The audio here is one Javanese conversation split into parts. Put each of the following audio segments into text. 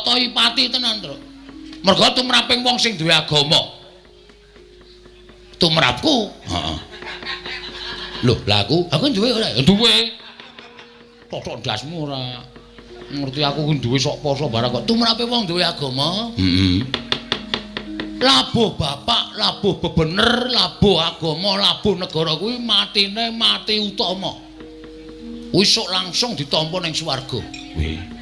Toipati tenan, Tru. Mergo tumraping wong sing duwe agama. Tumrapku, heeh. Lho, lah aku duwe ora? Duwe. Tok ndasmu ora ngerti aku ku duwe sok poso barang kok tumrape wong duwe agama. Heeh. Labuh bapak, labuh bebener, labuh agama, labuh negara kuwi matine mati utama. Kuwi sok langsung ditampa ning swarga. Kuwi.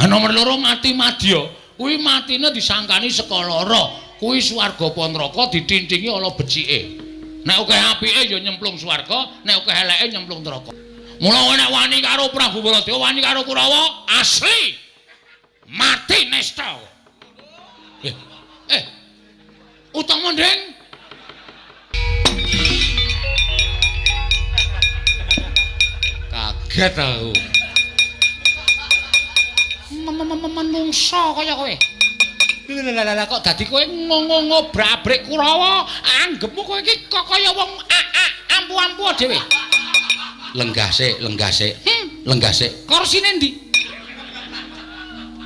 Nomor loro mati madya, kuwi matine disangkani saka lara. Kuwi swarga apa neraka ditintingi ana becike. Nek akeh apike ya nyemplung swarga, nek akeh eleke nyemplung neraka. Mula nek wani karo Prabu Baladewa, wani karo Kurawa, asli mati nesta. Utama Ndeng. Kaget aku. Menungsa kaya kowe. Lha kok dadi kowe ngobrak-abrik Kurawa, anggepmu kowe iki kok kaya wong ampu-ampu dhewe. Lenggah sik. Kursine ndi?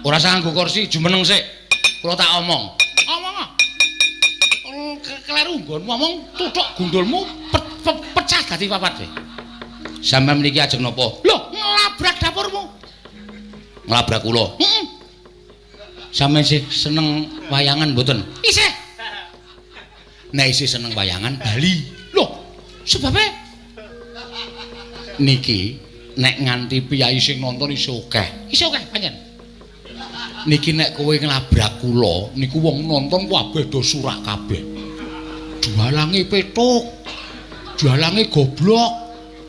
Ora usah nganggo kursi, jumeneng sik. Kula tak omong. Omong. Kleru nggonmu omong tuthuk gundulmu pecah dadi papat sik. Sampeyan mriki ajeng napa? Lho, nglabrak dapurmu. Nglabrak kula. Heeh. Sampeyan sih seneng wayangan mboten? Isih. Nek isih seneng wayangan bali. Lho, sebabe niki nek nganti piyai sing nonton isih akeh. Isih akeh pancen. Niki nek kowe nglabrak kula, niku wong nonton kabeh do surak kabeh. Jualange petuk. Jualange goblok.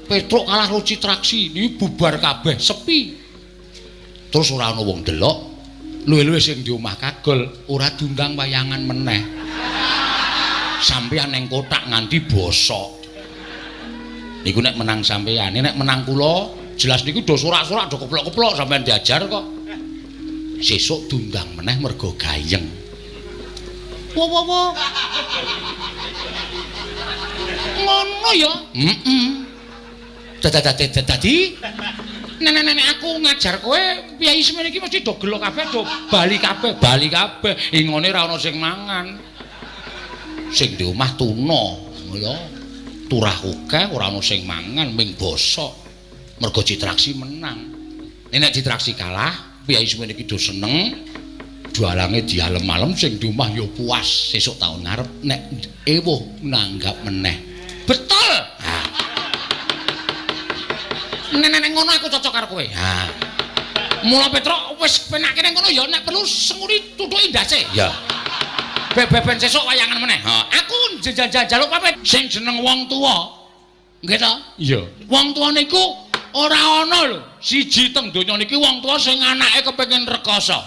Petruk kalah Ruci Traksi, niki bubar kabeh, sepi. Terus ora ana wong delok. Luwe-luwe sing di omah kagol ora diundang wayangan meneh. Sampeyan ning kotak nganti bosok. Niku nek menang sampeyan, nek menang kula jelas niku do surak-surak do keplok-keplok sampeyan diajar kok. Sesuk diundang meneh mergo gayeng. Wo. Ngono ya? Heeh. Dadi nenek aku ngajar kowe piyai semene iki mesti do gelo kabeh do bali kabeh ingone ra ono sing mangan sing di omah tuna ya turah akeh ora ono sing mangan ming bosok mergo Citraksi menang nek Citraksi kalah piyai semene iki do seneng jualange dialem-alem sing di omah ya puas sesuk taun ngarep nek ewuh nanggap meneh betul. Nenek ngono aku cocok karo kowe. Ha. Mula Petruk wis penake ning kono ya nek perlu senguri tuthuki ndase. Ya. Ben sesuk wayangan meneh. Ha, aku njaluk pamit sing jeneng wong tuwa. Nggih ta? Iya. Wong tuwa niku ora ana lho. Siji teng donya niki wong tuwa sing anake kepengin rekoso.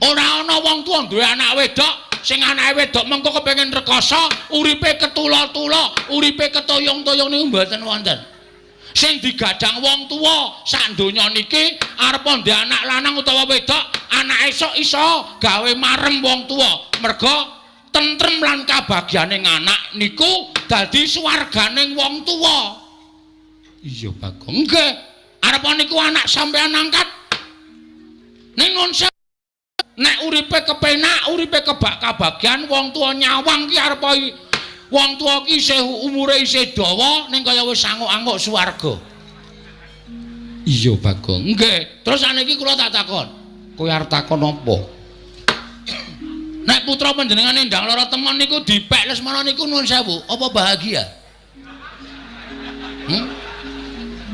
Ora ana wong tuwa duwe anak wedok sing anake wedok mengko kepengin rekoso, uripe ketula-tula, uripe ketoyong-toyong niku mboten wonten. Sing digadang wong tuwa sak donya niki arep ndek anak lanang utawa wedok anak esuk iso gawe marem wong tuwa merga tentrem lan kabagyaning anak niku dadi swarganing wong tuwa. Iya Bagong. Nggih, arep niku anak sampean angkat ning ngonse nek uripe kepenak uripe kebak kabagyan wong tuwa nyawang ki arep wong tuwa ki isih umure isih dawa ning kaya wis anguk-anguk swarga. Iya Bagong. Nggih. Terus saniki kula tak takon. Kowe arep takon apa? Nek putra panjenengan ndang lara temen niku dipek Lesmana niku nuwun sewu, apa bahagia?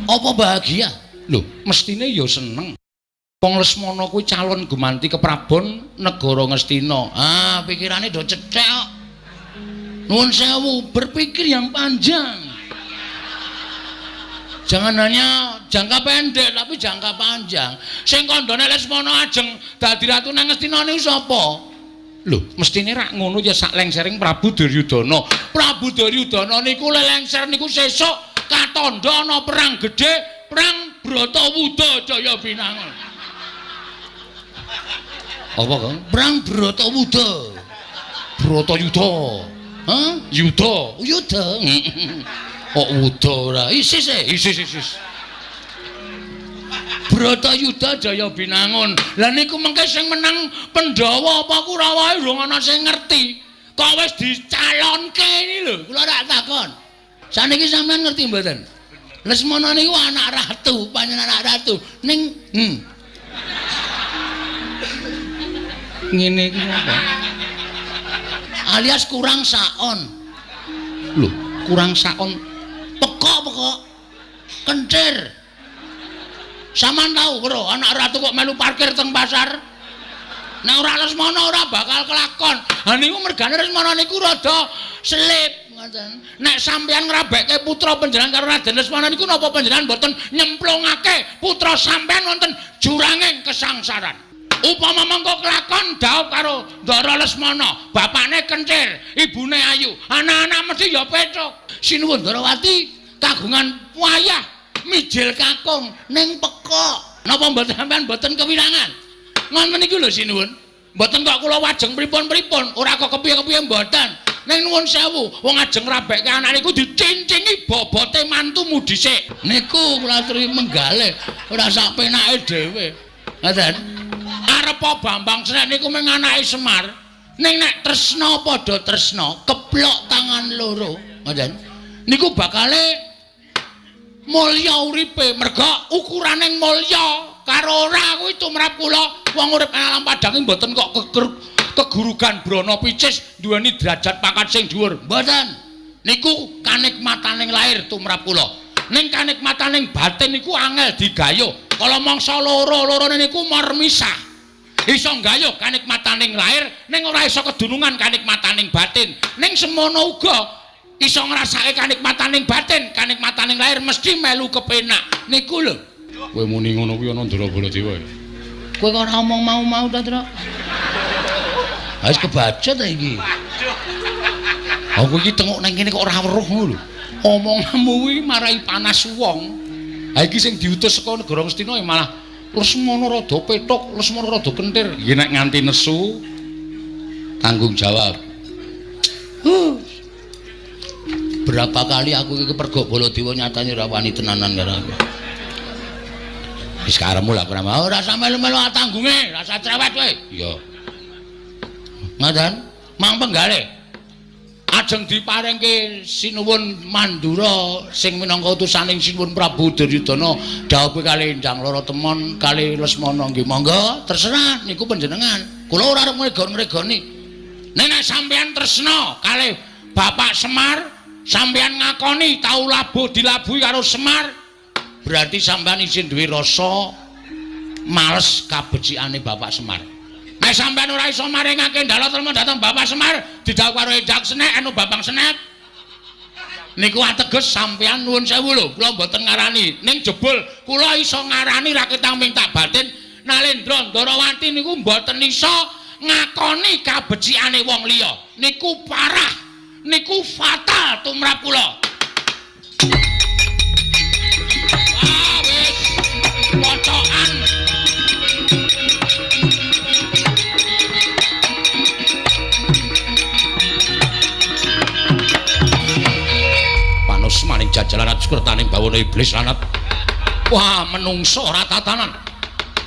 Apa bahagia? Lho, mestine ya seneng. Wong Lesmana kuwi calon gumanti keprabon negara Ngastina. Ah, pikirane do cethek kok. Nuwun sewu, berpikir yang panjang. Jangan hanya jangka pendek, tapi jangka panjang. Sing kandhane Lesmana ajeng dadi ratu nang Ngastina niku sapa? Lho, mestine rak ngono ya sak lengsering Prabu Duryudana. Prabu Duryudana niku lengser niku sesuk katandha ana perang gedhe, perang Bratawuda Jaya Binangun. Apa, Kang? Perang Bratawuda. Bratayuda. Hah? Yuda. Kok wuda ora? Isis. Bratayuda Jaya Binangun. Lah niku mengke sing menang Pandhawa apa Kurawa durung ana sing ngerti. Kok wis dicalonke iki lho. Kula tak takon. Saniki sampean ngerti mboten? Lesmana niku anak ratu, panjenengan anak ratu. Ning ngene iki apa? Alias kurang saon. Lho, kurang saon. Pekok. Kencir. Saman tahu bro, anak ratu kok melu parkir teng pasar. Nek ora Lesmana ora bakal kelakon. Ha niku mergane Lesmana niku rada selip ngoten. Nek sampeyan ngrabekke putra panjenengan karo Raden Lesmana niku napa panjenengan mboten nyemplungake putra sampeyan wonten juranging kesangsaran. Upama mengko kelakon dhaup karo Ndara Lesmana, bapakne kencir, ibune ayu, anak-anak mesti ya pecuk. Sinuwun Ndarawati kagungan wayah mijil kakung ning pekok. Napa mboten sampean mboten kewirangan? Ngoten niku lho sinuwun. Mboten kok kula wajeng pripun-pripun, ora kok kepiye-kepiye mboten. Ning nuwun sewu, wong ajeng rabekke anak niku dicincingi bobote mantumu dhisik. Niku kula aturi menggalih, ora sak penake dhewe. Ngoten. Arepa Bambang Srek niku mung anake Semar. Ning nek tresna padha tresna, keplok tangan loro. Ngoten. Niku bakale mulya uripe merga ukuraning mulya karo ora kuwi tumrap kula wong urip alam padang mboten kok kegurugan brana picis duweni derajat pangkat sing dhuwur mboten niku kanikmataning lair tumrap kula ning kanikmataning batin niku angel digayuh kala mangsa loro-lorone niku marmisah iso gayuh kanikmataning lair ning ora iso kedunungan kanikmataning batin ning semono uga iso ngrasake kanikmataning batin, kanikmataning lahir mesti melu kepenak. Niku lho. Kowe muni ngono kuwi ana Ndara Baladewa. Kowe kok ora omong mau-mau ta, Tru? Wis kebaca ta iki. Aku iki tengok nang kene kok ora weruh ngono lho. Omonganmu kuwi marai panas wong. Ha iki sing diutus saka negara Ngastina malah Lesmana rada petuk, Lesmana rada kentir. Iki nek nganti nesu tanggung jawab. Berapa kali aku iki kepergok Baladewa nyatane ora wani tenanan karo aku. Wis karemu lah krama. Ora sampe melu-melu tanggunge, rasa cerewet kowe. Iya. Ngoten, mang penggalih. Ajeng diparingke sinuwun Mandura sing minangka utusaning sinuwun Prabu Duryudana dhawuhe kali Endang Loro Temon kali Lesmana nggih monggo terserah niku panjenengan. Kula ora arep ngregon-ngregoni. Nek sampeyan tresna kali Bapak Semar sampeyan ngakoni tau labuh dilabuhi karo Semar berarti sampeyan isin duwe rasa males kabecikane Bapak Semar. Nek sampeyan ora iso maringake ndala telma dhateng Bapak Semar didhawuh karo Endang Senek anu Bambang Senek niku ateges sampeyan nuwun sewu lho kula mboten ngarani ning jebul kula iso ngarani raketang minta batin Nalendra Ndarawati niku mboten iso ngakoni kabecikane wong liya niku parah niku fatal tumrap kula. Ah wis pocokan. Panos maning jajalan skretaning bawana iblis lanat. Wah menungso ora tatanan.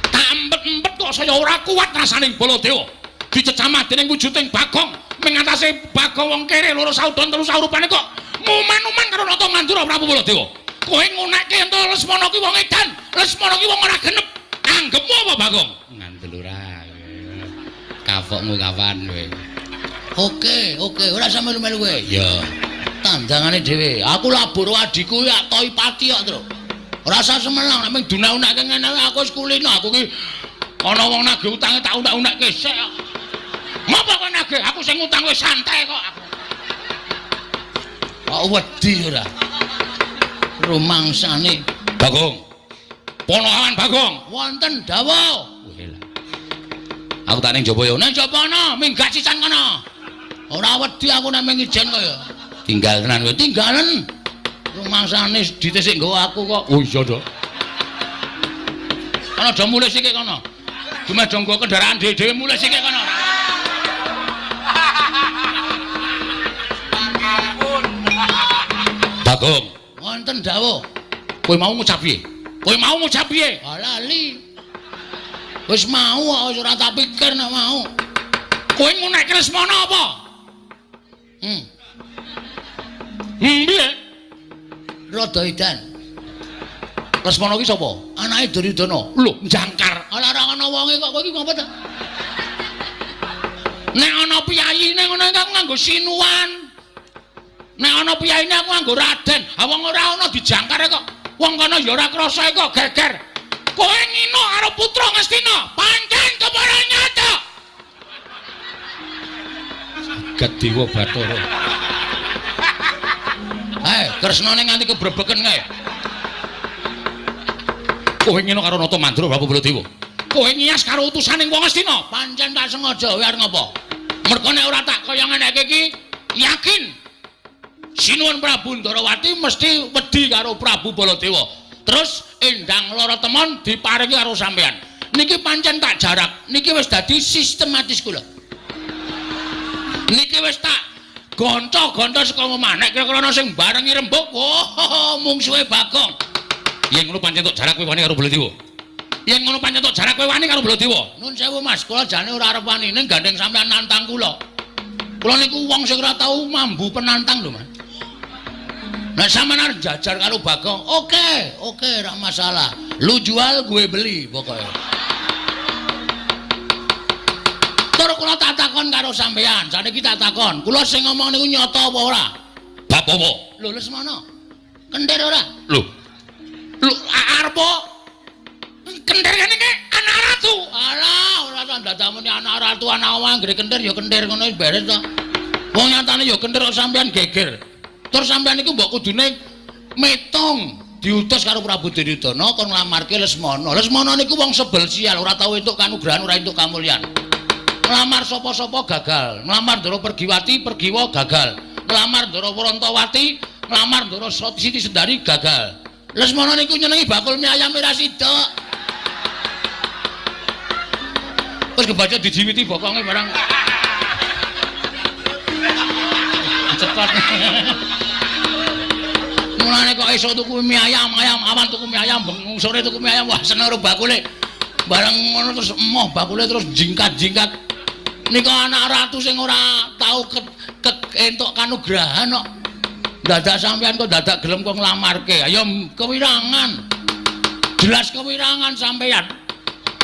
Tak empet-empet kok saya ora kuat rasaning Baladewa. Dicecamah dening wujuding Bagong. Mengatasi Bagong wong kere loro saudon telu saurupane kok muman-muman karo Nata Mandura Prabu Baladewa. Kowe ngunekke ento Lesmana ki wong edan, Lesmana ki wong ora genep. Anggepmu apa Bagong? Ngandel ora. Kafokmu kapan kowe? Oke, ora sampe melu kowe. Ya. Tandangane dhewe. Aku labur adhiku ya Toipati kok, Tru. Ora usah semelang nek mung dunak-unakke ngene aku wis kulino aku ki ana wong nagih utange tak unak-unakke sik. Ngapa kowe nagih? Aku sing utang wis santai kok aku. Kok wedi ora? Rumangsane Bagong. Ponokan Bagong, wonten dawuh. Aku tak ning jaba ya. Ning jaba ana, minggat sisan kono. Ora wedi aku nek mung ijen kaya. Tinggal tenan kowe, tinggalen. Rumangsane ditisik nggawa aku kok. Oh iya to. Ana do mulih sikik kono. Dumeh do nggawa kendaraan dhewe-dhewe mulih sikik kono. Bagong, wonten dawuh. Kowe mau ngucap piye? Kowe mau ngucap piye? Lali. Wis mau kok ora tak pikir nek mau. Kowe ngunekke Lesmana apa? Piye? Rada edan. Lesmana ki sapa? Anake Duryudana. Lho, jangkar. Ala ora ana wonge kok kowe iki ngapa ta? Nek ana piyayine ngono aku nganggo sinuan. Nek ana piyayine aku nganggo Raden. Ha wong ora ana dijangkare kok. Wong kono ya ora krasa kok geger. Kowe ngino karo putra Ngastina, pancen kepara nyata. Gadiwa Bathara. Kresnane nganti kebrebeken kae. Kowe ngino karo Nata Mandra Prabu Baladewa. Kowe nyias karo utusaning wong Ngastina. Pancen tak sengaja wae arep ngopo? Mergo nek ora tak kaya ngene iki yakin Sinuwun Prabu Ndarawati mesti wedi karo Prabu Baladewa. Terus Endang Lara Temon diparingi karo sampean. Niki pancen tak jarak. Niki wis dadi sistematis kula. Niki wis tak gonco-gonco saka omah. Nek kira-kira ana sing barengi rembug, mungsuhe Bagong. Yen ngono pancen tok jarak kowe wani karo Baladewa. Yen ngono pancen tok jarak kowe wani karo Baladewa. Nun sewu Mas, kula jane ora arep wani ning gandeng sampean nantang kula. Kula niku wong sing ora tau mambu penantang lho, Mas. Nek sampean arep jajar karo Bagong, oke, ora masalah. Lu jual gue beli pokoke. Tur kula tak takon karo sampean, saniki tak takon, kula sing ngomong niku nyata apa ora? Bab apa? Lho Lesmana. Kentir ora? Lho arep kentir kene iki anak ratu. Alah, ora tandadamune anak ratu anak omah anggere kentir ya kentir ngono beres to. Wong nyatane ya kentir kok sampean geger. Tur sampean iku mbok kudune metong diutus karo Prabu Duryudana kon nglamarke Lesmana. Lesmana niku wong sebel sial, ora tau entuk kanugrahan, ora entuk kamulyan. Nglamar sapa-sapa gagal. Nglamar Ndara Pergiwati, Pergiwa gagal. Nglamar Ndara Wrantawati, nglamar Ndara Siti Sendari gagal. Lesmana niku nyenengi bakul mie ayam ora sitok. Wis kebaca dijiwiti bokonge barang. Cepat. Mulane kok esuk tuku mie ayam, awan tuku mie ayam, bengung sore tuku mie ayam, wah seneng karo bakule. Bareng ngono terus emoh bakule terus jingkat-jingkat. Nika anak ratu sing ora tau entuk kanugrahan kok. Dadak sampean kok dadak gelem kok nglamarke. Ayo kewirangan. Jelas kewirangan sampean.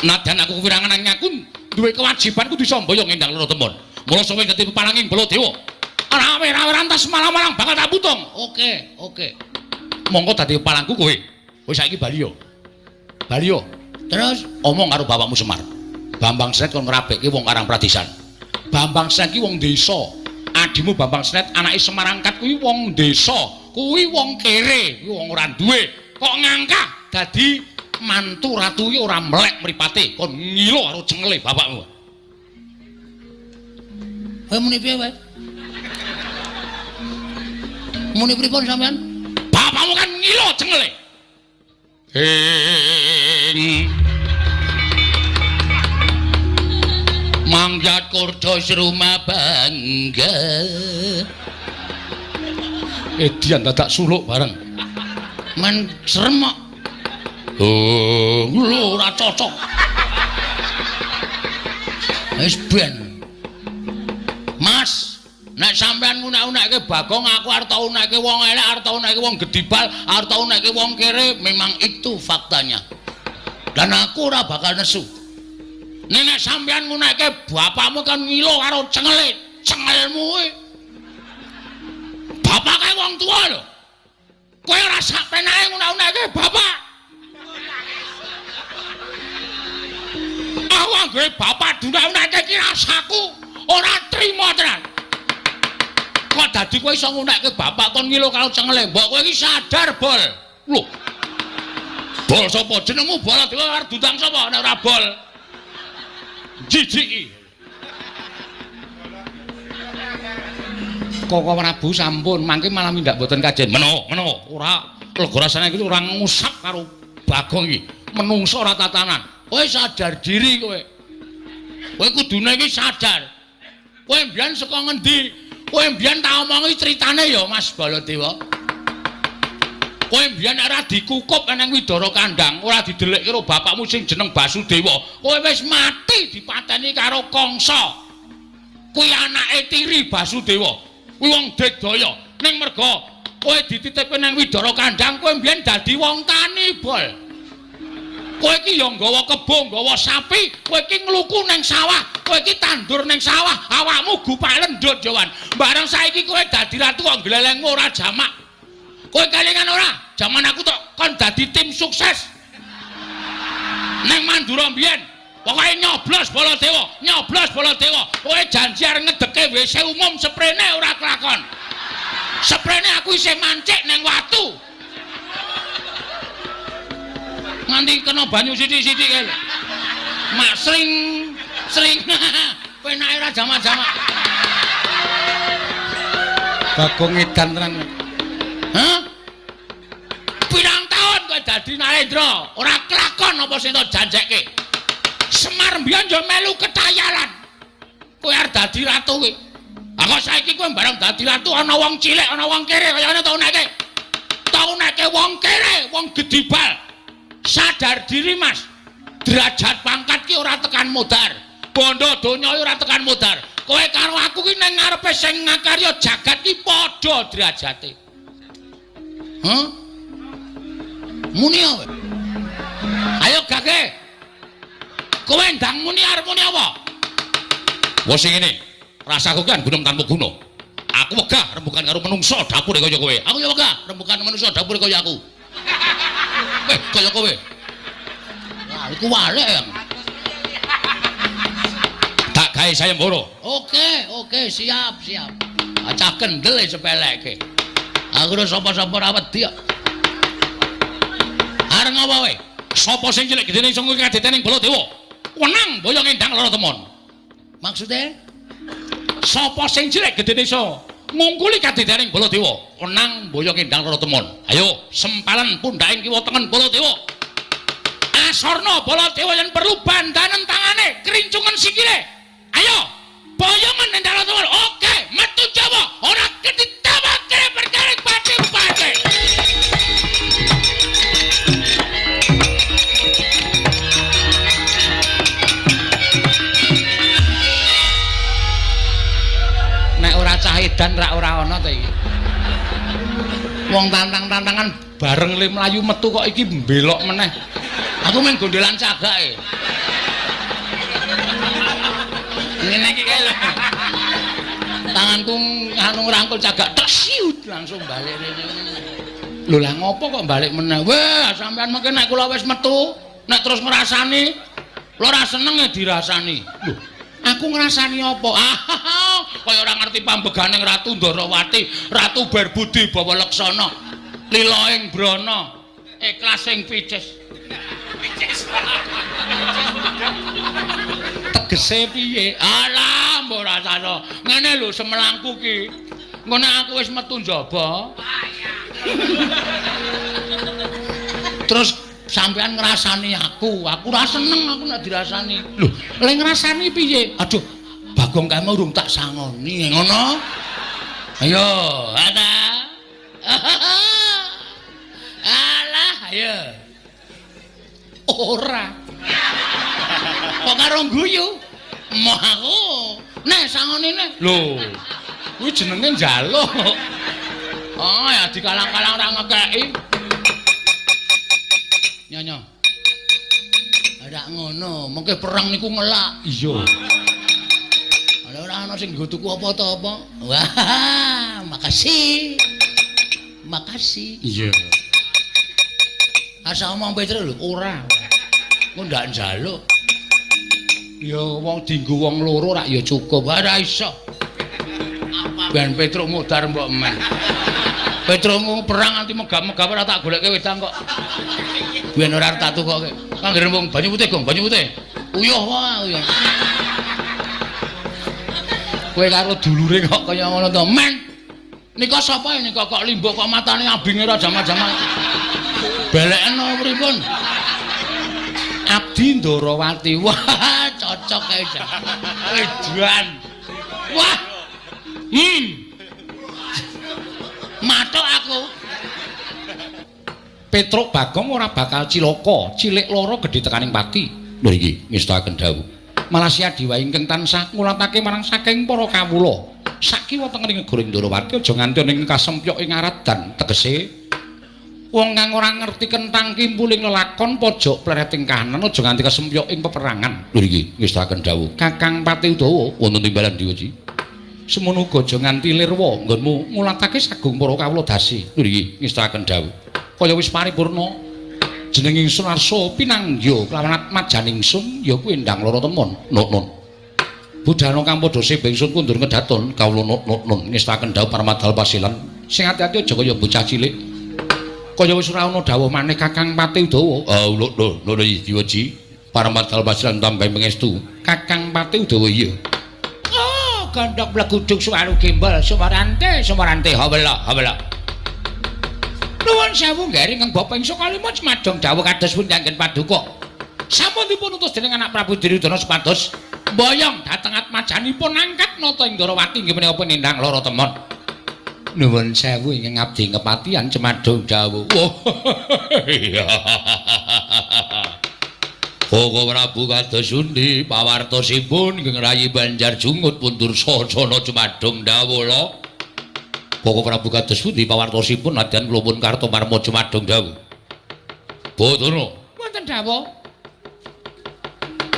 Nadan aku kewirangan nang aku duwe kewajiban kudu sambaya Endang Lara Temon. Mula sampeyan dadi pepalanging Baladewa. Rawe-rawe rantas malang-malang bakal tak putung. Oke. Monggo dadi palangku kowe. Kowe saiki bali yo. Terus omong karo bapakmu Semar. Bambang Sret kon ngrabekke wong Karang Pradesan. Bambang Sret ki wong desa. Adimu Bambang Sret anake Semar Angkat kuwi wong desa. Kuwi wong kere, kuwi wong ora duwe. Kok ngangkah dadi mantu ratu iki ora melek mripate kon ngilo karo cengele bapakmu. Muni piye wae? Muni pripun sampean? Bapakmu kan ngilo cengele. Mangjat kurda sruma bangga. Edian dadak suluk bareng. Men serem kok. Oh, lho ora cocok. Wis ben. Mas, nek sampean ngunek-unekke Bagong aku arep tau unekke wong elek, arep tau unekke wong gedibal, arep tau unekke wong kere, memang itu faktanya. Dan aku ora bakal nesu. Nek sampean ngunekke bapakmu kan ngilo karo cengelmu kuwi. Bapake wong tua lho. Kowe ora sak penake ngunek-unekke bapak. Aku anggere bapak dunek-unekke iki rasaku ora trima tenan. Kok dadi kowe iso ngunekke bapak kon ngilo karo cengele? Mbok kowe iki sadar, Bol. Lho. Bol sapa? Jenengmu Baladewa arep dundang sapa nek ora Bol? Jijiki. Koko Prabu sampun mangke malah mindak mboten kajen. Menawa ora lega rasane iki ora ngusap karo Bagong iki. Menungso ora tatanan. Kowe sadar diri kowe. Kowe kudune iki sadar. Kowe mbiyen saka ngendi? Kowe mbiyen tak omongi critane ya Mas Baladewa. Kowe mbiyen ora dikukup nang Widara Kandang, ora didelik karo bapakmu sing jeneng Basudewa. Kowe wis mati dipateni karo Kangsa. Kuwi anake tiri Basudewa. Kuwi wong Digdaya. Ning merga kowe dititipke nang Widara Kandang, kowe mbiyen dadi wong tani, Bol. Kowe iki ya nggawa kebo, nggawa sapi, kowe iki ngluku ning sawah, kowe iki tandur ning sawah, awakmu gupalen ndut jawan. Bareng saiki kowe dadi ratu kok gleleng ora jamak. Kowe kelingan ora? Jaman aku tok kon dadi tim sukses. Neng Mandura mbiyen, pokoke nyoblos Baladewa. Kowe janji arep ngedeke WC umum sprene ora kelakon. Sprene aku isih mancik neng watu. Nganti kena banyu sithik-sithik kae. Mak sring. Penake ora jamak-jamak. Bagong edan tenan. Hah? Pirang tahun kowe dadi Narendra, ora kelakon apa sing tak janjekke. Semar mbiyen yo melu ketayalan. Kowe arep dadi ratu kowe. Ah kok saiki kowe bareng dadi ratu ana wong cilik, ana wong kere kaya ngene tau neke. Tau neke wong kere, wong gedibal. Sadar diri, Mas. Derajat pangkat ki ora tekan modar. Bondo donya ora tekan modar. Kowe karo aku ki ning ngarepe sing ngakarya jagat ki padha derajate. Hah? Muni apa? Ayo gage. Kowe ndang muni arep muni apa? Wes sing ngene. Rasaku kan gunung tanpa gunung. Aku wegah rembugan karo menungso dapure kaya kowe. Aku ya wegah rembugan menungso dapure kaya aku. Kaya kowe. Wah, iku walek ya. Tak gawe sayembara. Oke, siap. Acah kendel sepeleke. Aku ora sapa-sapa ra wedi kok. Areng apa kowe? Sapa sing cilik gedene iso ngadetening Baladewa? Wenang boyo ngendang lara temon. Maksude? Sapa sing cilik gedene iso ngungkuli kadetening Baladewa? Wenang boyo ngendang lara temon. Ayo, sempalan pundhaking kiwa tengen Baladewa. Asorna Baladewa yen perlu bandanen tangane, kerincungan sikile. Ayo, boyongan ngendang lara temon. Oke, metu Jawa. Ora ketitawake perkara pati-pati. Nek ora cah edan rak ora ana to iki. Wong tantang-tantangan bareng le mlayu metu kok iki mbelok meneh. Aku men gondelan cagake. Ngene iki kae lho. Tanganku anu ngrangkul cagak tersiut langsung balik rene. Lho lah ngopo kok balik meneh? Weh, sampean mengke nek kula wis metu, nek terus ngrasani, lho ora seneng ya dirasani. Lho, aku ngrasani apa? Kaya ora ngerti pambeganing Ratu Ndarawati, Ratu Berbudi Bawa Leksana, Liloing Brana, Iklasing Picis. Tegese piye? Alah, mbok rasane. Ngene lho semelangku ki. Ngono aku wis metu njaba. Terus sampean ngrasani aku ora seneng aku nek dirasani. Lho, lek ngrasani piye? Aduh, Bagong kae urung tak sangoni ngono. Ayo, ana. Alah, ayo. Ora. Kok karo guyu? Moh aku. Nek sangonine. Lho. Kuwi jenenge njaluk. Oh, ya dikalang-kalang ora ngekeki. Nyonya. Ada ngono, mengke perang niku ngelak. Iya. Ada ora ana sing nggo tuku apa to apa? Wah, makasih. Iya. Asa omong Petro lho, ora. Kok ndak njaluk. Ya wong dienggo wong loro rak ya cukup, ora iso. Ben Petro mudar mbok men. Petromu perang anti megap-megap ora tak goleke wedang kok. Ben ora tak tukoke. Kangge rembung banyu putih, Gong, banyu putih. Uyuh wae, uyuh. Kowe karo dulure kok kaya ngono to, men. Nika sapa nika kok limbuk kok matane abinge ora jaman-jaman. Belekno pripun? Abdi Ndarawati. Wah, cocok kae. Edan. Wah. Matuk aku. Petruk Bagong ora bakal cilaka, cilik loro gedhe tekaning pati. Lho iki ngestaken dawuh. Malah Adiwa ingkang tansah ngulatake marang saking para kawula. Sakiwa tengering negara Ndarawati aja nganti ning kasempyok ing aradan, tegese wong kang ora ngerti kentang kimpuling lelakon pojok plereting kahanan aja nganti kasempyok ing peperangan. Lho iki ngestaken dawuh. Kakang Pati Udawa wonten timbalan Dewaji. Semono uga aja nganti lirwa nggonmu ngulatake sagung para kawula dasi. Lho iki ngestaken dawuh. Kaya wis paripurna jeneng ingsun Arsa pinanggya kelawan Atmajan ingsun ya kuwi ndang lara temon. Nun. Budhana kang padha sebengsun kundur ngedaton kawula nun ngestaken dawuh Paramadal Pasilan. Sing ati-ati aja kaya bocah cilik. Kaya wis ora ana dawuh maneh Kakang Pati Udawa. Lho Dewaji. Paramadal Pasilan tambah pangestu. Kakang Pati Udawa iya. Oh, gondhok bleguduk suwaru gembel sumarante hawela. Nuwun sewu nggih ingkang Bapak ingsun kalima cemadong dawuh kados pun kanggen paduka. Sampun dipun utus dening anak Prabu Duryudana supados mboyong dhateng Atmajanipun angkat nata ing Ndarawati inggih menika penindang lara temon. Nuwun sewu ingkang abdi kepatihan cemadong dawuh. Koko Prabu kados pundi pawartosipun ingkang rayi Banjar Jungut pundur sasana cemadong dawuh lho. Koko Prabu kados pundi pawartosipun nadyan kula pun karta marma cemadong dawuh. Bodono. Wonten dawuh.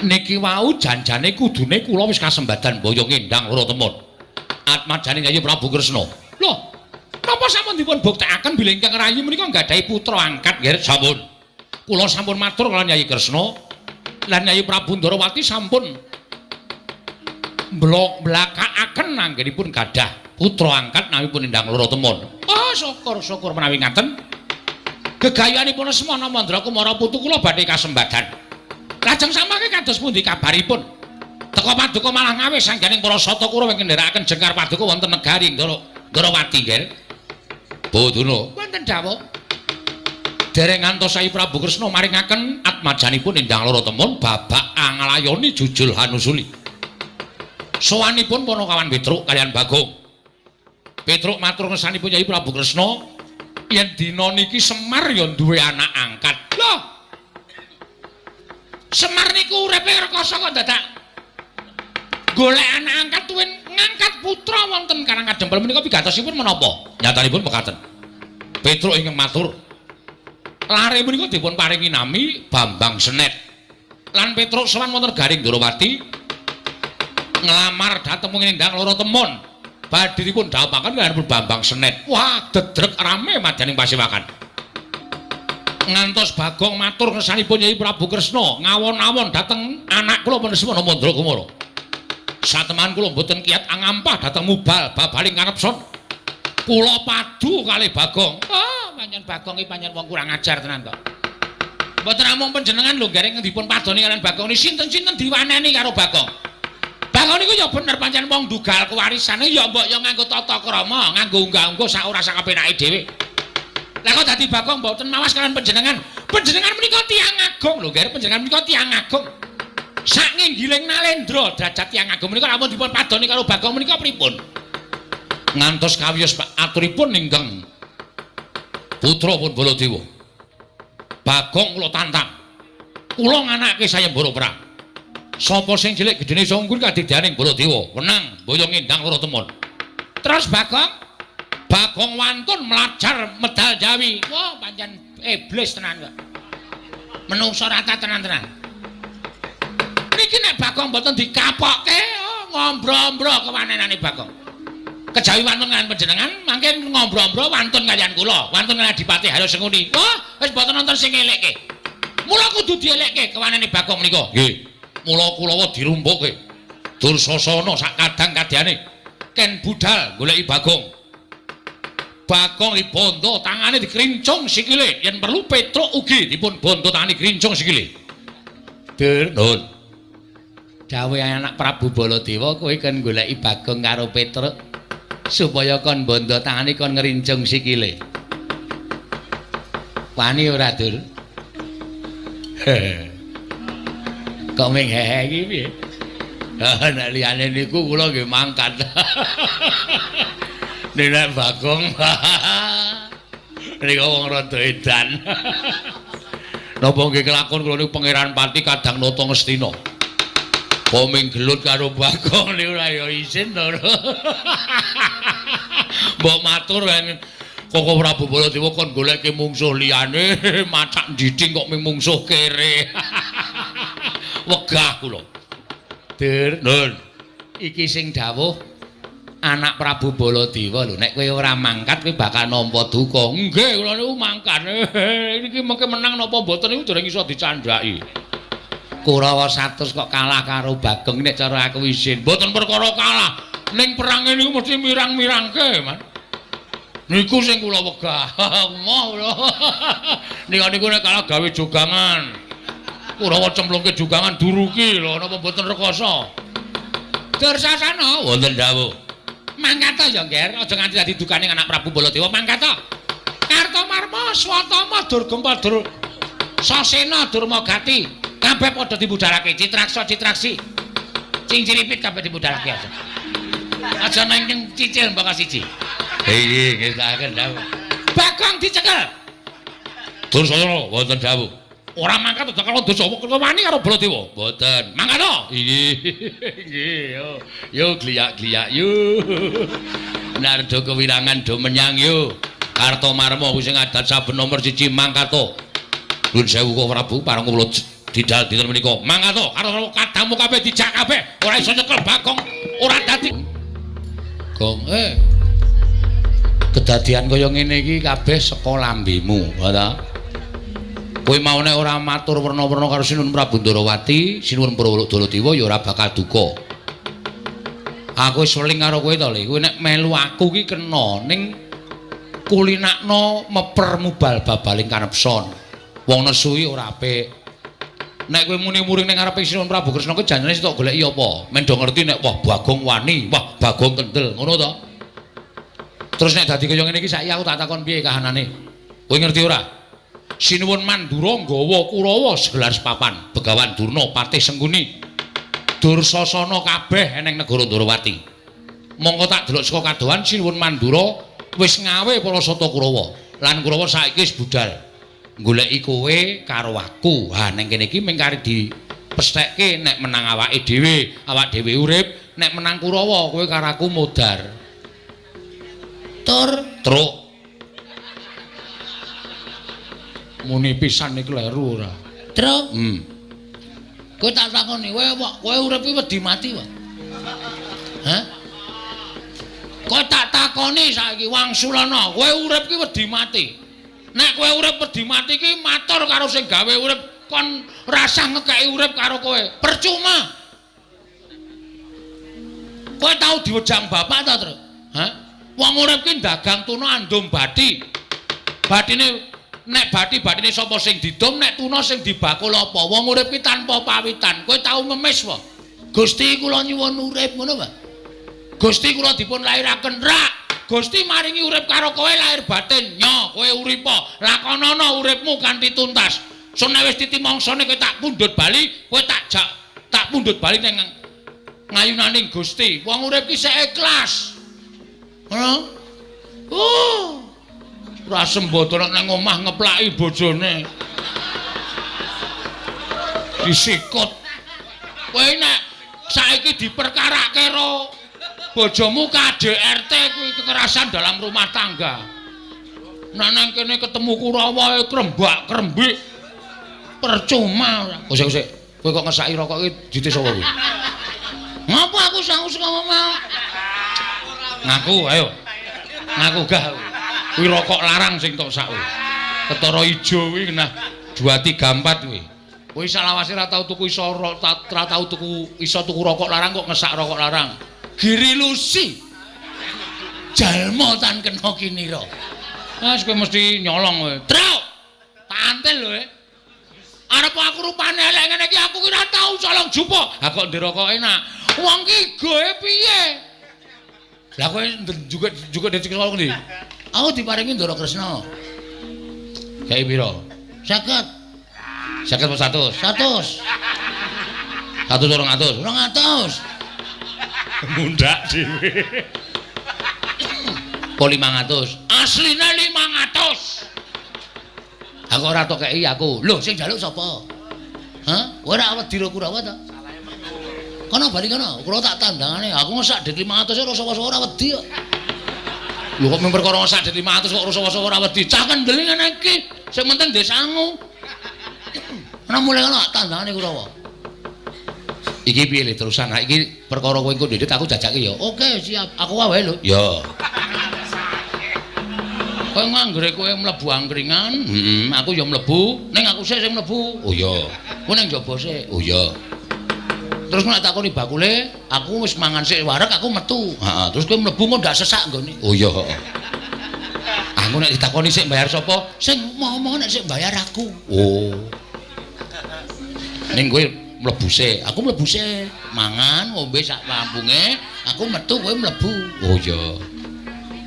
Niki wau janjane kudune kula wis kasembadan boyong endang lara temon. Atmajane Yayi Prabu Kresna. Lho, napa sampun dipun buktekaken bilih ingkang rayi menika nggadahi putra angkat nggih sampun. Kula sampun matur kaliyan Yayi Kresna lan Yayi Prabu Ndarawati sampun blakakaken anggenipun gadah putra angkat namipun endang lara temon. Oh, syukur menawi ngaten. Gegayanipun Semana Mandra Kumara putu kula badhe kasembadan. Lajeng samangke kados pundi kabaripun? Teka paduka malah ngawis sangganing para sata kura ing kendharaaken jengkar paduka wonten negari Ndarawati nggih. Bodono. Wonten dawuh. Dereng ngantos Yayi Prabu Kresna maringaken atmajanipun endang lara temon babak anglayoni jujul hanusuli. Sowanipun Panakawan Petruk kaliyan Bagong. Petruk matur ngesanipun Yayi Prabu Kresna yen dina niki Semar ya duwe anak angkat. Loh. Semar niku uripe rekoso kok dadak golek anak angkat tuwin ngangkat putra wonten Karang Kadempel menika pigatosipun menapa? Nyatanipun mekaten. Petruk ingkang matur. Lare menika dipun paringi nami Bambang Senet. Lan Petruk sowan wonten Garing Ndarawati nglamar dhateng endang lara temon. Badhe dipun dhahapaken kaliyan Bambang Senet. Wah, dedreg rame madyaning pasewakan. Ngantos Bagong matur ngersanipun Yayi Prabu Kresna ngawon-awon dhateng anak kula Semana Mandra Kumara. Sateman kula mboten kiyat angampah dhateng mubal babaling karepson. Kula padu kalih Bagong. Oh, pancen Bagong iki pancen wong kurang ajar tenan kok. Mboten namung panjenengan lho gareng dipun padoni kaliyan Bagong niki sinten-sinten diwaneni karo Bagong. Bagong niku ya bener pancen wong dugal kewarisane ya mbok ya nganggo tata krama, nganggo unggah-ungguh sak ora sak kepenake dhewe. Lah kok dadi Bagong mboten mawas kaliyan panjenengan. Panjenengan menika tiyang agung lho, nggih, panjenengan menika tiyang agung. Sak nginggiling Nalendra derajat tiyang agung menika lamun dipun padoni karo Bagong menika pripun? Ngantos kawiyos aturipun ingkang putra pun Baladewa. Bagong kula tantang. Kula nganake sayembara perang. Sapa sing cilik gedene sungkur kadidyaning Baladewa, wenang boyong endang lara temon. Terus Bagong wantun melajar medal Jawi. Wah, pancen iblis tenan kok. Menungso rata tenan-tenan. Niki nek Bagong mboten dikapokke, ngombro-ombro kewanenane Bagong. Kejawi wantun kaliyan panjenengan, mangke ngombro-ombro wantun kaliyan kula, wantun kaliyan Adipati Halusenguni. Wah, wis mboten nonton sing ngelekke. Mula kudu dielekke kewanene Bagong menika. Nggih. Mula kula dirumpuke. Dursasana sak kadang-kadane ken budal goleki Bagong. Bagong dibondo tangane dikrincung sikile, yen perlu Petruk ugi dipun bondo tangane krincung sikile. Nun. Dawuh anak Prabu Baladewa kowe kan goleki Bagong karo Petruk supaya kon bondo tangane kon ngrincung sikile. Wani ora, Dur? Kok ming hehe iki piye? Nek liyane niku kula nggih mangkat. Nek Bagong Nika wong rada edan. Napa nggih kelakon kula niku Pangeran Pati Kadang Nata Ngastina. Koming gelut karo Bagong niku ora ya isin to. Mbok matur kan Koko Prabu Baladewa kon goleke mungsuh liyane, macak ndiding kok mung mungsuh kere. Wegah kula. Dur, Nun. Iki sing dawuh anak Prabu Baladewa lho, nek kowe ora mangkat kowe bakal nampa duka. Nggih, kula niku mangkat. Niki mengke menang napa mboten niku dereng iso dicandhaki. Kurawa 100 kok kalah karo Bagong nek cara aku isin. Mboten perkara kalah. Ning perang niku mesti mirang-mirangke, Mas. Niku sing kula wegah. Moh lho. Niku nek kalah gawe jogangan. Kurawa cemplungke jogangan duruki lho napa mboten rekoso. Dur sasana wonten dawuh. Mangkat to ya, Nger, aja nganti dadi dukane anak Prabu Baladewa mangkat to. Kartomarma, Swatama, Durgempa, Dur Sasena, Durmagati, kabeh padha dibudhalake, Citraksa, Citraksi. Cinciripit kabeh dibudhalake aja. Aja nang cicil mbaka siji. Iya, ngetaken dawuh. Bagong dicekel. Dursasana wonten dawuh. Ora mangkat to kalau dosa wani karo Baladewa. Mboten. Mangkat to. Nggih. Yo gliyak-gliyak yo. Narda kewirangan do menyang yo. Kartomarma kuwi sing adat saben nomor 1 mangkat to. Nuwun sewu kok Prabu parang kula didal dinten menika. Mangkat to karo kadangmu kabeh dijak kabeh. Ora iso nyekel Bagong. Ora dadi. Gong kedadian kaya ngene iki kabeh saka lambemu, ta? Kowe mau nek ora matur werna-werna karo Sinuwun Prabu Ndarawati, Sinuwun Baladewa ya ora bakal duka. Aku wis weling karo kowe to, Le. Kowe nek melu aku ki kena ning kulinakno meper mubal babaling kanepson. Wong nesu iki ora apik. Nek kowe muni muring ning ngarepe Sinuwun Prabu Kresna kowe janjane sitok goleki apa? Men do ngerti nek wah Bagong wani, wah Bagong kendel, ngono to? Terus nek dadi kaya ngene iki saiki aku tak takon piye kahanane. Kowe ngerti ora? Sinuwun Mandura nggawa Kurawa segelar papan, Begawan Durna, Patih Sengkuni, Dursasana kabeh eneng negara Ndarawati. Monggo tak delok saka kadohan Sinuwun Mandura wis ngawe para sata Kurawa. Lan Kurawa saiki wis budal. Goleki kowe karo aku. Ha ning kene iki mung kari dipesthekke nek menang awake dhewe urip, nek menang Kurawa kowe karo aku modar. Truk. Muni pisan iki kleru ora. Truk. Kowe tak takoni, kowe urip iki wedi mati wae. Hah? Kowe tak takoni saiki Wangsulana, kowe urip iki wedi mati. Nek kowe urip wedi mati iki matur karo sing gawe urip kon rasah ngekeki urip karo kowe. Percuma. Kowe tau diwejang bapak ta, Truk? Hah? Wong urip ki dagang tuna andum bathi. Bathine nek bathine sapa sing didum, nek tuna sing dibakul apa? Wong urip ki tanpa pawitan. Kowe tau ngemis wae. Gusti kula nyuwun urip ngono wae. Gusti kula dipun lairaken rak. Gusti maringi urip karo kowe lahir batin. Nyo, kowe uripa. Lakonana uripmu kanthi tuntas. Sone wis titimangsane kowe tak pundhut bali, kowe tak pundhut bali ning ngayunaning Gusti. Wong urip ki sek ikhlas. Ngono? Ora sembodo nek nang omah ngeplaki bojone. Disikut. Kowe nek saiki diperkarake karo bojomu KDRT kuwi kekerasan dalam rumah tangga. Nek nang kene ketemu Kurawa krembak-krembik percuma ora. Kosek-kosek. Kowe kok ngesaki rokok iki dite sapa kuwi? Ngapa aku saus ngomong? Ngaku ayo. Ngaku gah. Kuwi rokok larang sing tok sak kuwi. Ketara ijo kuwi nah 2 3 4 kuwi. Kowe salawase ra tau tuku iso tuku rokok larang kok ngesak rokok larang. Girilusi. Jalma tan kena kinira. Wes kowe mesti nyolong kowe. Truk. Tantel lho. Arep aku rupane elek ngene iki aku ki ora tau colong jupo. Ha kok ndirokok enak. Wong ki goe piye? Lah kowe juga dicolong ndi? Aku diparingi Ndara Kresna. Kae pira? 50. 50 apa 100? 100. 100 200. 200. Mundak dhewe. Po 500. Asline 500. Aku ora tok kei aku. Lho sing njaluk sapa? Hah? Ora wedi ro Kurawa ta? Kono bali kono, kula tak tandangane. Aku ngesak dit 500 ora sapa-sapa ora wedi kok. Lho kok mung perkara ngesak dit 500 kok ora sapa-sapa ora wedi. Cah kendeli ngene iki. Sing penting desangu. Ana mulai kono tandangane Kurawa. Iki piye le terusan? Nah, iki perkara kowe engko ndit aku jajake ya. Oke, siap. Aku wae lho. Ya. Kowe nganggere kowe mlebu angkringan, aku ya mlebu, ning aku sik sing mlebu. Oh iya. Kowe ning njaba sik. Oh iya. Terus nek takoni bakule, aku wis mangan sik wareg, aku metu. Heeh, terus kowe mlebu kok ndak sesak nggone. Oh iya, heeh. Aku nek ditakoni sik bayar sapa? Sing mau nek sik bayar aku. Oh. Ning kowe mlebu sik, aku mlebu sik. Mangan, ngombe sak kampunge, aku metu kowe mlebu. Oh iya.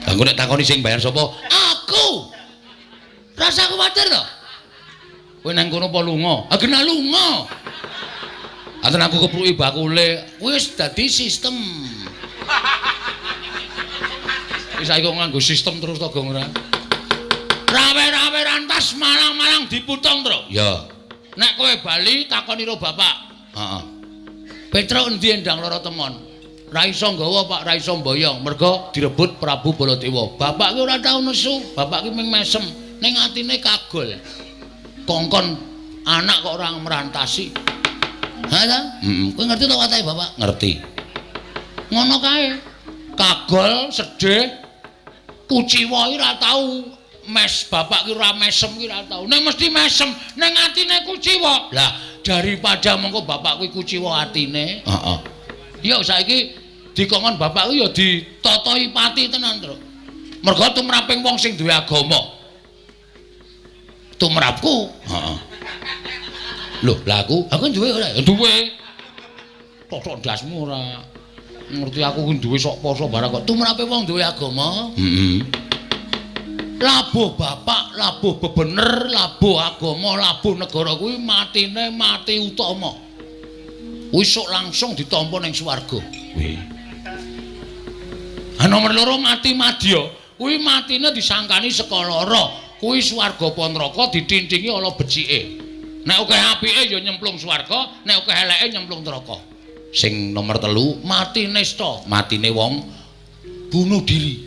Lah engko nek takoni sing bayar sapa? Aku. Rasa kuwatir to. Kowe nang kono apa lunga? Agena lunga. Anten aku kepruki bakule, wis dadi sistem. Wis saiki kok nganggo sistem terus to gong ora. Rawe-rawe rantas malang-malang diputong terus. Ya. Nek kowe bali takoni ro bapak. Heeh. Petruk endi endang lara temon? Ra iso nggawa Pak, ra iso mboyong, merga direbut Prabu Baladewa. Bapak ki ora tau nesu, bapak ki mung mesem, ning atine kagol. Kongkon anak kok ora merantasi. Ha ta? Kowe ngerti to watahe bapak? Ngerti. Ngono kae. Kagol, sedih, kuciwa ora tau mes, bapak ki ora mesem ki ora tau. Ning mesti mesem, ning atine kuciwa. Lah, daripada mengko bapak kuwi kuciwa atine, heeh. Ya saiki dikongkon bapak ku ya ditotoi pati tenan, Tru. Mergo tumraping wong sing duwe agama. Tumrapku, heeh. Lho, lah aku duwe ora? Duwe. Tok ndasmu ora ngerti aku ku duwe sok poso barang kok tumrape wong duwe agama. Heeh. Labuh bapak, labuh bebener, labuh agama, labuh negara kuwi matine mati utama. Wis sok langsung ditampa ning swarga. Kuwi. Nomor 2 mati madya. Kuwi matine disangkani saka lara. Kuwi swarga apa neraka ditintingi ala becike. Nek akeh apike ya nyemplung swarga, nek akeh eleke nyemplung neraka. Sing nomor 3 mati nista, matine wong bunuh diri.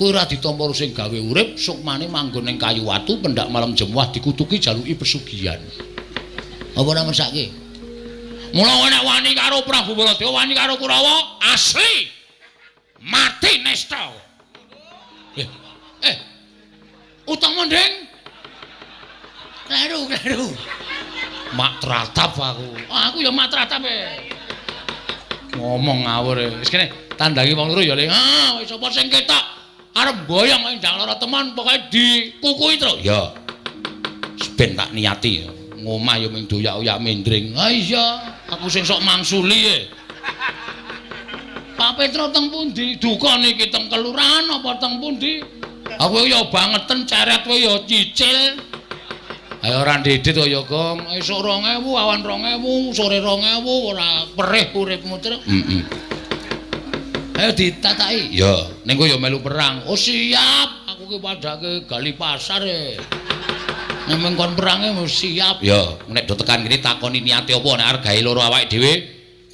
Kuwi ora ditampa sing gawe urip, sukmane manggon ning kayu watu, pendak malam jemuah dikutuki jaluki pesugihan. Apa ora mesake? Mula nek wani karo Prabu Baladewa, wani karo Kurawa, asli mati nesta. Utama ndeng. Kleru. Mak tratap aku. Aku ya mak tratap ngomong ngawur wis kene tandangi wong loro ya le. Wis sapa sing ketok arep goyang ndang lara teman pokoke dikukui terus. Ya. Ben tak niati ngomah ya ming doyak-oyak mendring. Ha iya, aku sing sok mangsuli Pak Petro teng pundi? Duka niki teng kelurahan apa teng pundi? Aku ya bangeten ceret kowe ya cicil. Ayo ora ndedit kok ya, Gong. Esuk 2000, awan 2000, sore 2000 ora perih uripmu, Truk. Ayo ditataki. Ya, ning kowe ya melu perang. Oh siap, aku ki padake gali pasar nek mengkon perange wis siap. Ya, nek do tekan kene takoni niate apa nek arep gawe loro awake dhewe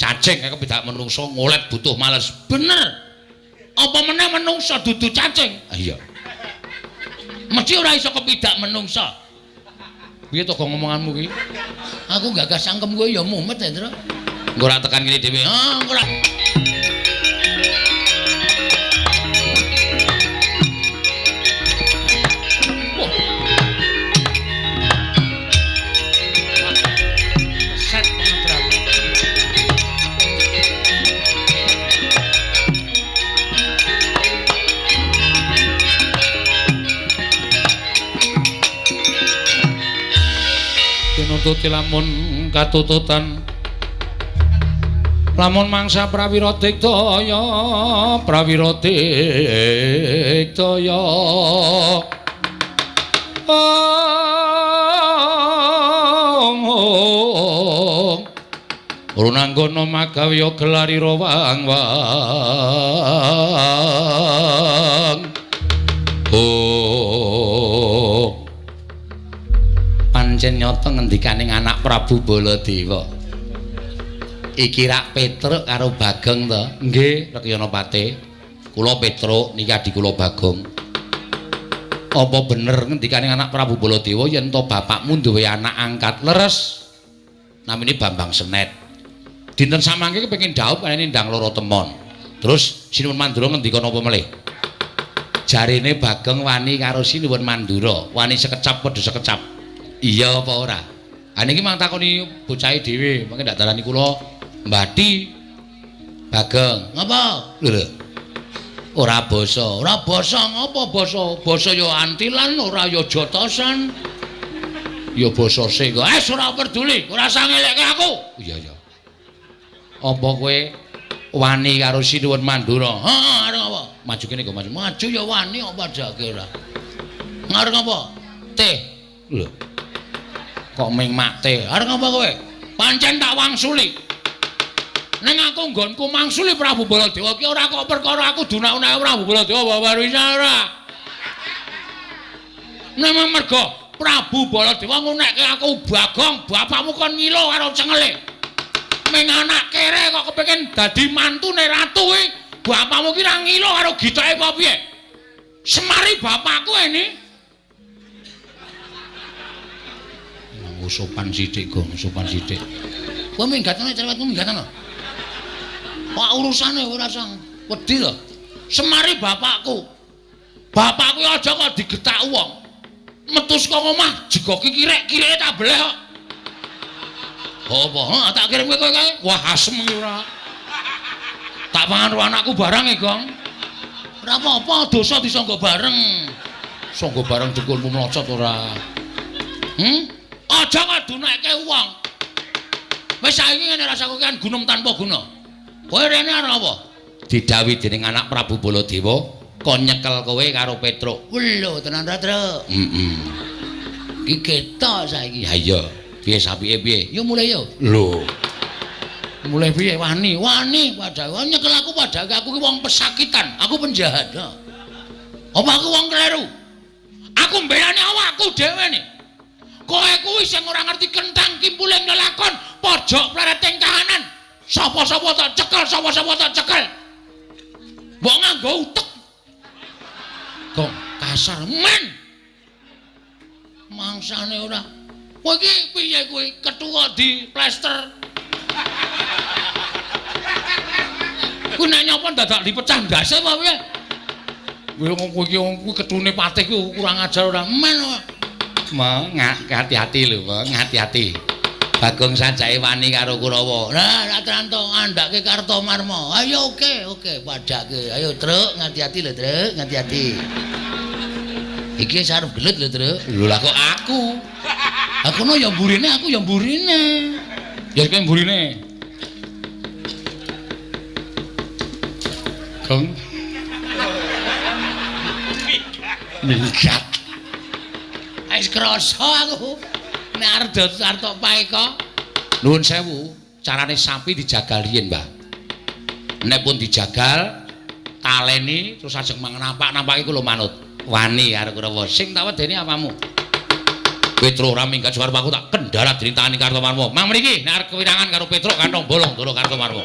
cacing kaya kepidak menungso ngolet butuh males. Bener. Apa meneh menungso dudu cacing? Iya. Mesti ora iso kepidak menungso. Piye to ngomonganmu ki? Aku gagas sangkem kowe ya mumet ya, Tru. Engko ora tekan kene dhewe. Engko ora. Nuntut lamun katututan lamun mangsa prawira digdaya runanggana magawiya gelarira wang pancen nyata ngendikaning anak Prabu Baladewa. Iki rak Petruk karo Bagong to. Nggih, Rekyanapati. Kula Petruk niki adi kula Bagong. Apa bener ngendikaning anak Prabu Baladewa yen to bapakmu duwe anak angkat leres namine Bambang Senet. Dinten samangke kepengin dhaup kanene ndang loro temon. Terus Sinuwun Mandura ngendika napa melih? Jarine Bagong wani karo Sinuwun Mandura, wani sekecap padha sekecap. Iya apa ora? Ha niki mang takoni bocahe dhewe, mangke ndak darani kula Mbati. Bagong, ngapa? Lho. Ora basa. Ora basa ngapa basa? Basa ya antilan, ora ya jotosan. Ya basa sing kok. Ora peduli, ora usah ngelekke aku. Iya iya. Apa kowe wani karo Sinuwun Mandura? Heeh, arep apa? Maju kene kok maju. Maju ya wani apa jake ora. Ngarep apa? Teh. Lho. Kok ming mak teh. Arep apa kowe? Pancen tak wangsuli. Ning aku nggonku mangsuli Prabu Baladewa ki ora kok perkara aku dunak-unak Prabu Baladewa babar wis ora. Memang mergo Prabu Baladewa ngunekke aku Bagong, bapakmu kon ngilo karo cengele. Ming anak kere kok kepengin dadi mantune ratu kuwi, bapakmu ki ra ngilo karo gitoke apa piye? Semari bapakku ini. Sopan sithik, Gong, sopan sithik. Kowe minggatane cerewetmu minggatane. Pak urusane ora sang wedi lho. Semari bapakku. Bapakku aja kok digetak wong. Metu saka omah jegoki kirek-kireke tak beleh kok. Apa? Heeh, tak kirim kowe kae. Wah, asem iki ora. Tak pangan karo anakku barang e, Gong. Ora apa-apa, dosa disangga bareng. Sangga bareng dukulmu mlocot ora. Aja kok dunekke wong. Wis saiki ngene rasaku kan gunung tanpa guna. Kowe rene arep apa? Didhawuhi dening anak Prabu Baladewa, kon nyekel kowe karo Petruk. Lho, tenan ra, Truk? Iki ketok saiki. Ha iya. Piye sapike piye? Ya mulai ya. Lho. Mulai piye wani? Wani padahal nyekel aku padahal aku ki wong pesakitan, aku penjahat. Apa aku wong kleru? Aku mbelani awakku dhewe ne. Kowe kuwi sing ora ngerti kentang kimpuling lelakon, pojok plereting kahanan. Sapa-sapa tak cekel, sapa-sapa tak cekel. Mbok nganggo utek. Kok kasar men. Mangsane ora. Kowe iki piye kuwi ketua di plester? Ku nek nyapa dadak dipecah ndase apa piye? Kowe iki ketune patih ku kurang ajar ora men. Mong hati-hati lho, Mong, hati-hati. Bagong sajake wani karo Kurawa. Lah, ra tranto andake Kartomarma. Ayo oke, padake. Ayo, Truk, hati-hati lho, Truk, hati-hati. Iki sarep gelut lho, Truk. Lho lah kok aku. Aku no ya mburine, aku ya mburine. Ya kowe mburine. Gong. Minggat. Wis krasa aku. Nek arep tok paeka. Nuwun sewu, carane sapi dijagal riyen, Mbah. Nek pun dijagal, taleni terus ajeng nampake kula manut. Wani karo Kurawa. Sing tak wedeni apamu? Petruk ora minggat suwarep aku tak kendharat dening tangane Kartomarma. Mang mriki nek arep kewirangan karo Petruk kantong bolong dolo Kartomarma.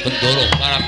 Bendoro parang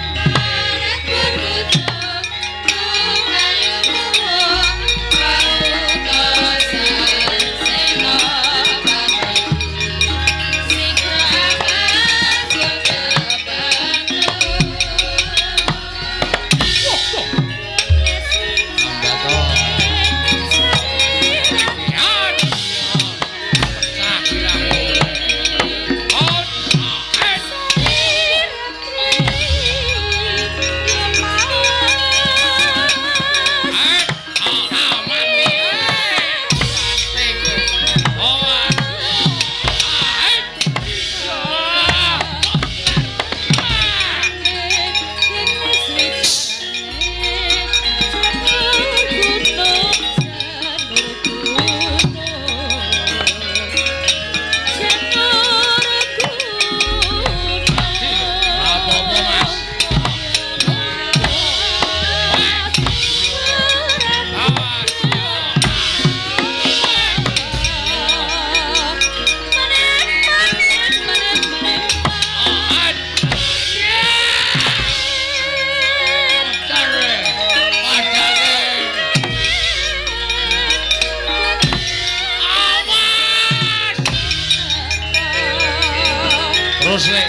terus le.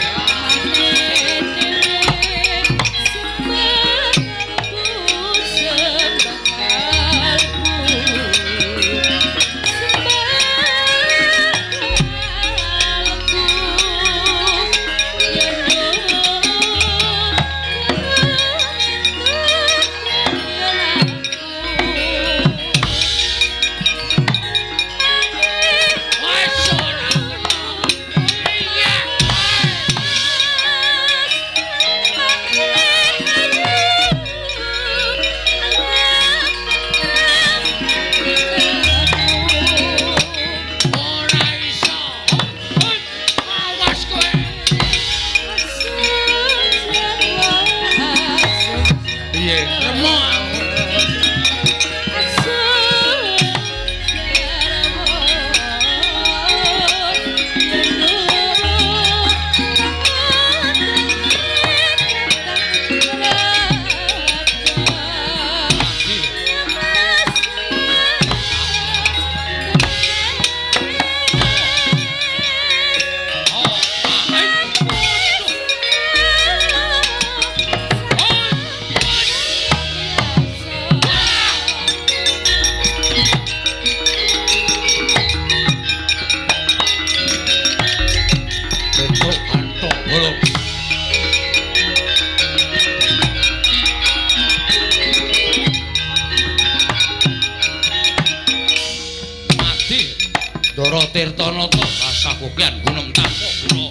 Tirtanata kasakukian gunung tampo kula.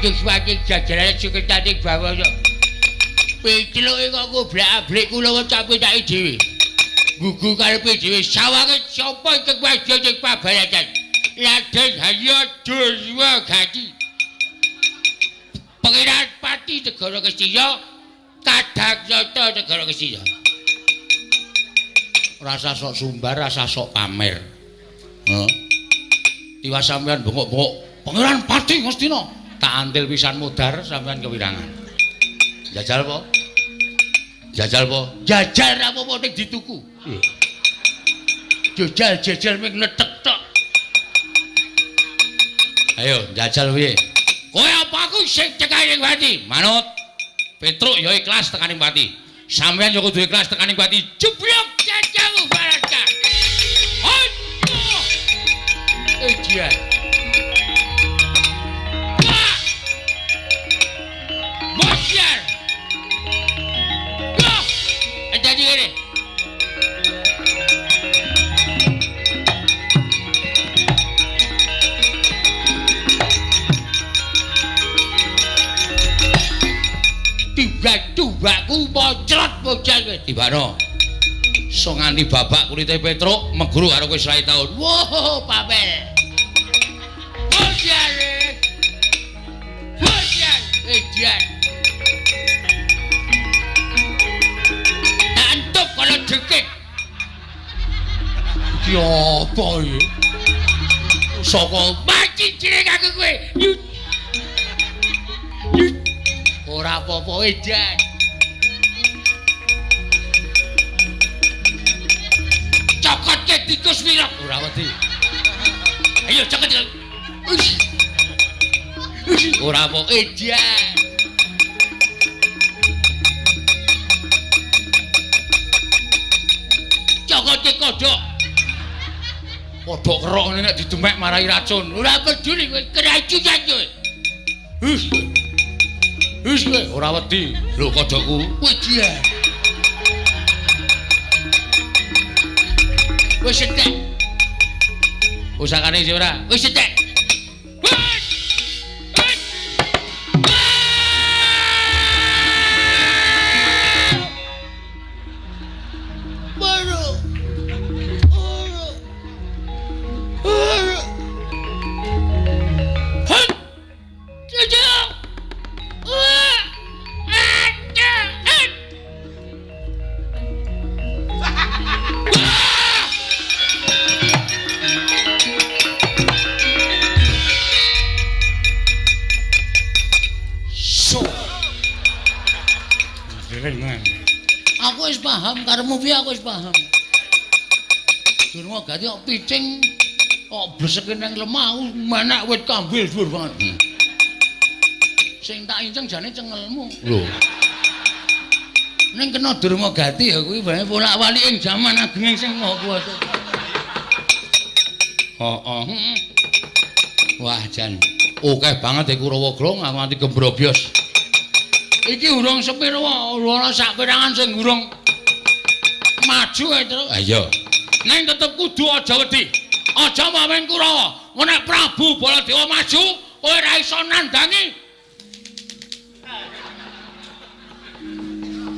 Wajib jajaran sekretari bawah yo. Picluke kok goblak-ablik kula kok capitake dhewe. Gugu karepe dhewe sawange sapa ingkang wadya ing pabaratan. Laden Haya Duswa Gati. Pangeran Pati Negara Kestiya, Kadhagyata Negara Kestiya. Rasa sok sumbar, rasa sok pamer. Heeh. Tiwas sampean bengok-bengok Pangeran Pati Ngastina. Tak antil pisan mudar sampean kewirangan. Jajal po? Jajal po? Jajal apa-apa ning dituku. Jajal ming netek tok. Ayo, jajal piye? Kowe apa aku sing cekaning Pati? Manut. Petruk ya ikhlas tekaning Pati. Sampeyan ya kudu ikhlas tekaning Pati. Jeblok jajal baraka. Aduh. Ejian. Bosiar. Go. Ada di sini. Tiba-tibaku bocrot bocah kowe. Tibano. So nganti babak kulite Petruk meguru karo kowe selai taun. Wow, Papel. Bosiar. Bosiar. Ejian. Kalau dikit ya apa ya saka maci cilik aku kowe ora apa-apa edan cokotke tikus wirok ora wedi ayo cokot ora apa edan cokote kodhok. Kodhok kerok ngene nek didemek marai racun. Ora peduli kowe keracunan kowe. Wis kowe ora wedi. Lho kodhokku. Wedi. Wis entek. Usahane sih ora. Wis entek. Delengan. Aku wis paham karepmu piye aku wis paham. Durung gati kok picing kok bleseke nang lemah menek wit kambil dhuwur banget. Sing tak inceng jane cengelmu. Lho. Ning kena durung gati ya kuwi bae bolak-balik ing jaman ageng sing maha kuwasa. Heeh. Wah jan akeh banget iku Rawagrong aku nganti gembrobyos. Iki urung sepiro ora sak pirangan sing urung maju ae terus. Ha iya. Neng tetep kudu aja wedi. Aja mamen Kurawa. Nek Prabu Baladewa maju, kowe ora iso nandangi.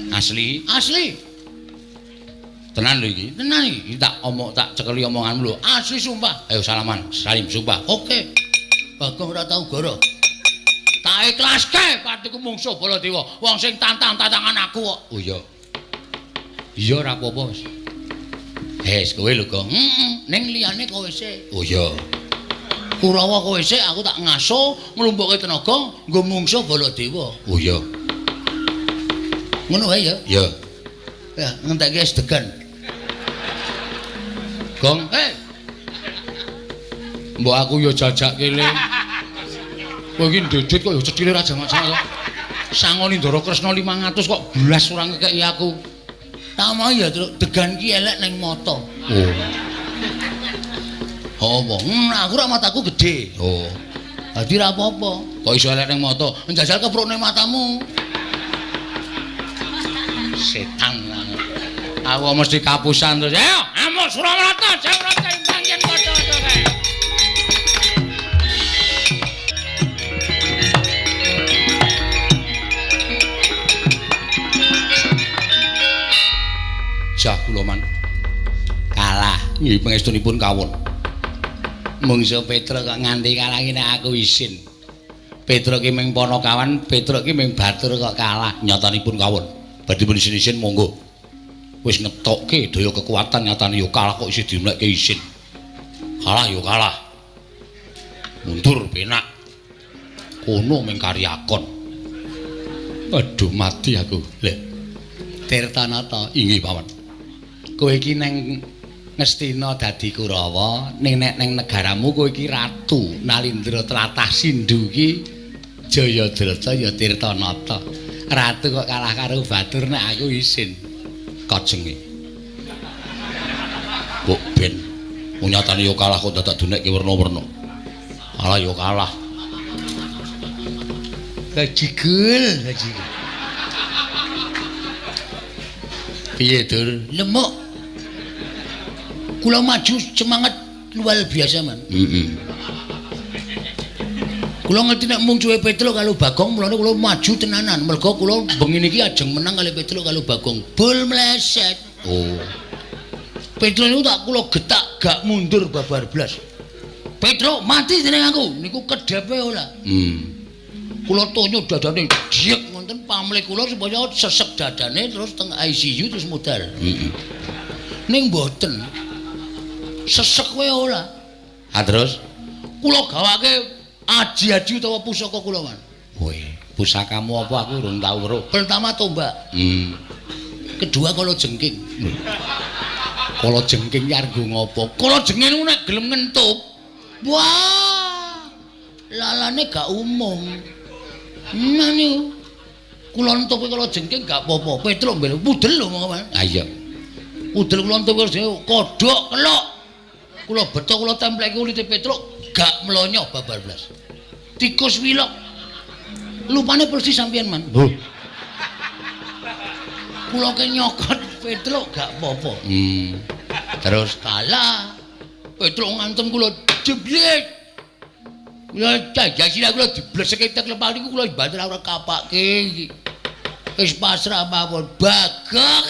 Asli? Asli. Tenan lho iki. Tenan iki. Tak cekeli omonganmu lho. Asli sumpah. Ayo salaman, salim sumpah. Oke. Bagong ora tau goro. Tak ikhlaske patiku mungsuh Baladewa. Wong sing tantang-tantangan aku kok. Oh iya. Iya ora apa-apa. Hes kowe lho, Gong. Ning liyane kowe sik. Oh iya. Kurawa kowe sik aku tak ngaso nglumpukke tenaga nggo mungsuh Baladewa. Oh iya. Ngono wae ya? Iya. Ya, ngentekke es degan. Gong, mbok aku ya jajak kene. Kowe iki ndedit kok ya cethile Raja Matsaya. Sangoni Ndara Kresna 500 kok blas ora ngekeki aku. Tak mau ya degan ki elek ning mata. Oh. Oh, aku ora mataku gedhe. Oh. Dadi ora apa-apa. Kok iso elek ning mata? Njajal keprukne matamu. Setan. Aku mesti kapusan terus. Ayo, amuk Suramarta, Jawrata imbang yen padha-padha kae. Jah kula man. Kalah nggih pangestunipun kawon. Mungsuh Petruk kok nganti kalah iki nek aku isin. Petruk ki ming Panakawan, Petruk ki ming Batur kok kalah. Nyatanipun kawon. Badhe pun isin-isin monggo. Wis ngetokke daya kekuatan nyatane ya kalah kok isih dimlekke isin. Kalah ya kalah. Mundur penak. Kono ming karyakon. Aduh mati aku. Lha Tirtanata inggih paman. Kowe iki neng Ngastina dadi Kurawa, ning nek neng negaramu kowe iki ratu. Nalindra tlatah Sindhu iki Jayadrata ya Tirtanata. Ratu kok kalah karo Batur nek aku isin. Kajenge. Kok ben nyatane ya kalah kok dadak dunekke werna-werna. Kalah ya kalah. Kajigul. Piye, Dur? Lemuk. Kula maju semangat luar biasa, Man. Kula ngerti nek mungsuhe Petruk karo Bagong, mulane kula maju tenanan. Merga kula bengi niki ajeng menang kali Petruk karo Bagong. Bol meleset. Oh. Petruk niku tak kula getak gak mundur babar blas. Petruk mati jeneng aku. Niku kedhepe ora. Kula tonyo dadane diek wonten pamrih kula supaya sesek dadane terus teng ICU terus modal. Ning mboten. Sesek wae ora. Ah terus kula gawake aji-aji utawa pusaka kula, Man. Woi, pusakamu apa aku urung tau weruh. Pertama tombak. Kedua kala jengking. Kala jengking yargo ngopo? Kala jengking nek gelem ngentup. Wah. Lalane gak umum. Niku kula entuke kala jengking gak apa-apa. Petruk mbel pudel lho monggo, Man. Ha iya. Pudel kula entuke kodhok kelok. Kula beto kula templeke ulite Petruk gak mlonyo babar blas. Tikus wilok. Lupane persis sampeyan, Man. Kula ke nyokot Petruk gak apa-apa. Terus kalah. Petruk ngantem kula jeblet. Kula jajasila kula dibleseke tek lepal niku kula banter ora kapake iki. Wis pasrah mawon. Bagong.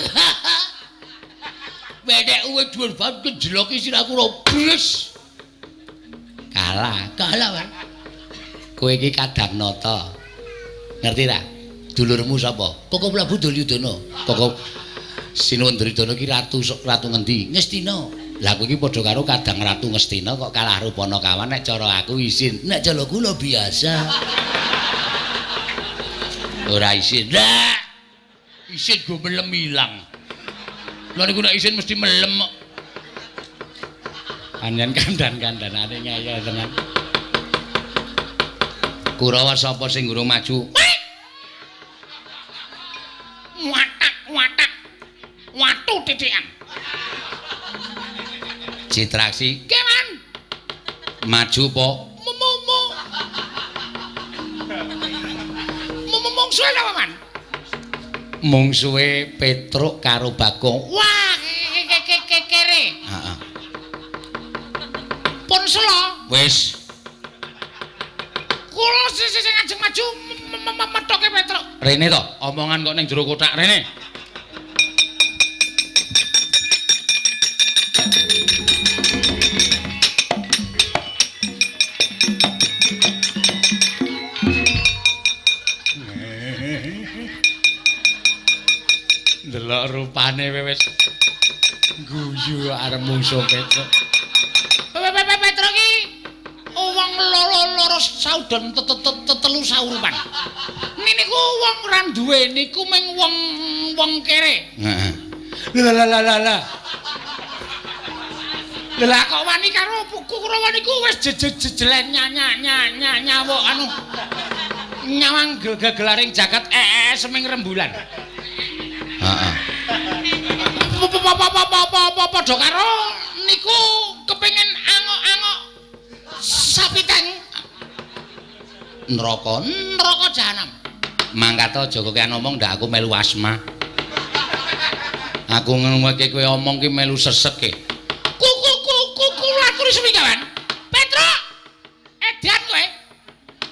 Bedek uwe dhuwur banget kejeloki sirahku robis. Kalah, Man. Kowe iki Kadhangnata. Ngerti ta? Dulurmu sapa? Koko Prabu Duryudana. Koko Sinuwun Duryudana iki ratu ngendi? Ngastina. Lah kowe iki padha karo Kadang Ratu Ngastina kok kalah karo Panakawan nek cara aku isin. Nek cara kula biasa. Ora isin. Lah. Isin go melem ilang. Lha niku nek isin mesti melem kok. Anjen kandan-kandanane ngaya tenan. Kurawa sapa sing guru maju? Watak. Watu titikan. Citraksi Keman. maju po. Mungsuhe apa man? Mungsuhe Petruk karo Bagong. Wah, kere. Heeh. Pun selo. Wis. Kula sing ajeng maju metoke Petruk. Rene to, omongan kok ning jero kotak rene. Delok rupane wis guyu arep mungsuh Petruk. Petruk iki wong loro saudon telu saurupan. Niku wong ra duwe niku mung wong kere. Heeh. Lah. Lah kok wani karo Kurawa niku wis jejelen nyawuk anu nyawang gegelaring jagat seming rembulan. Heeh. Padha karo niku kepengin angok-angok sapiteng Neraka jahanam. mangkat aja kowe ngomong ndak aku melu asma. Aku ngomongke kowe omong ki melu sesek ki. Kulaturi seminggawan. Petruk. Edan kowe.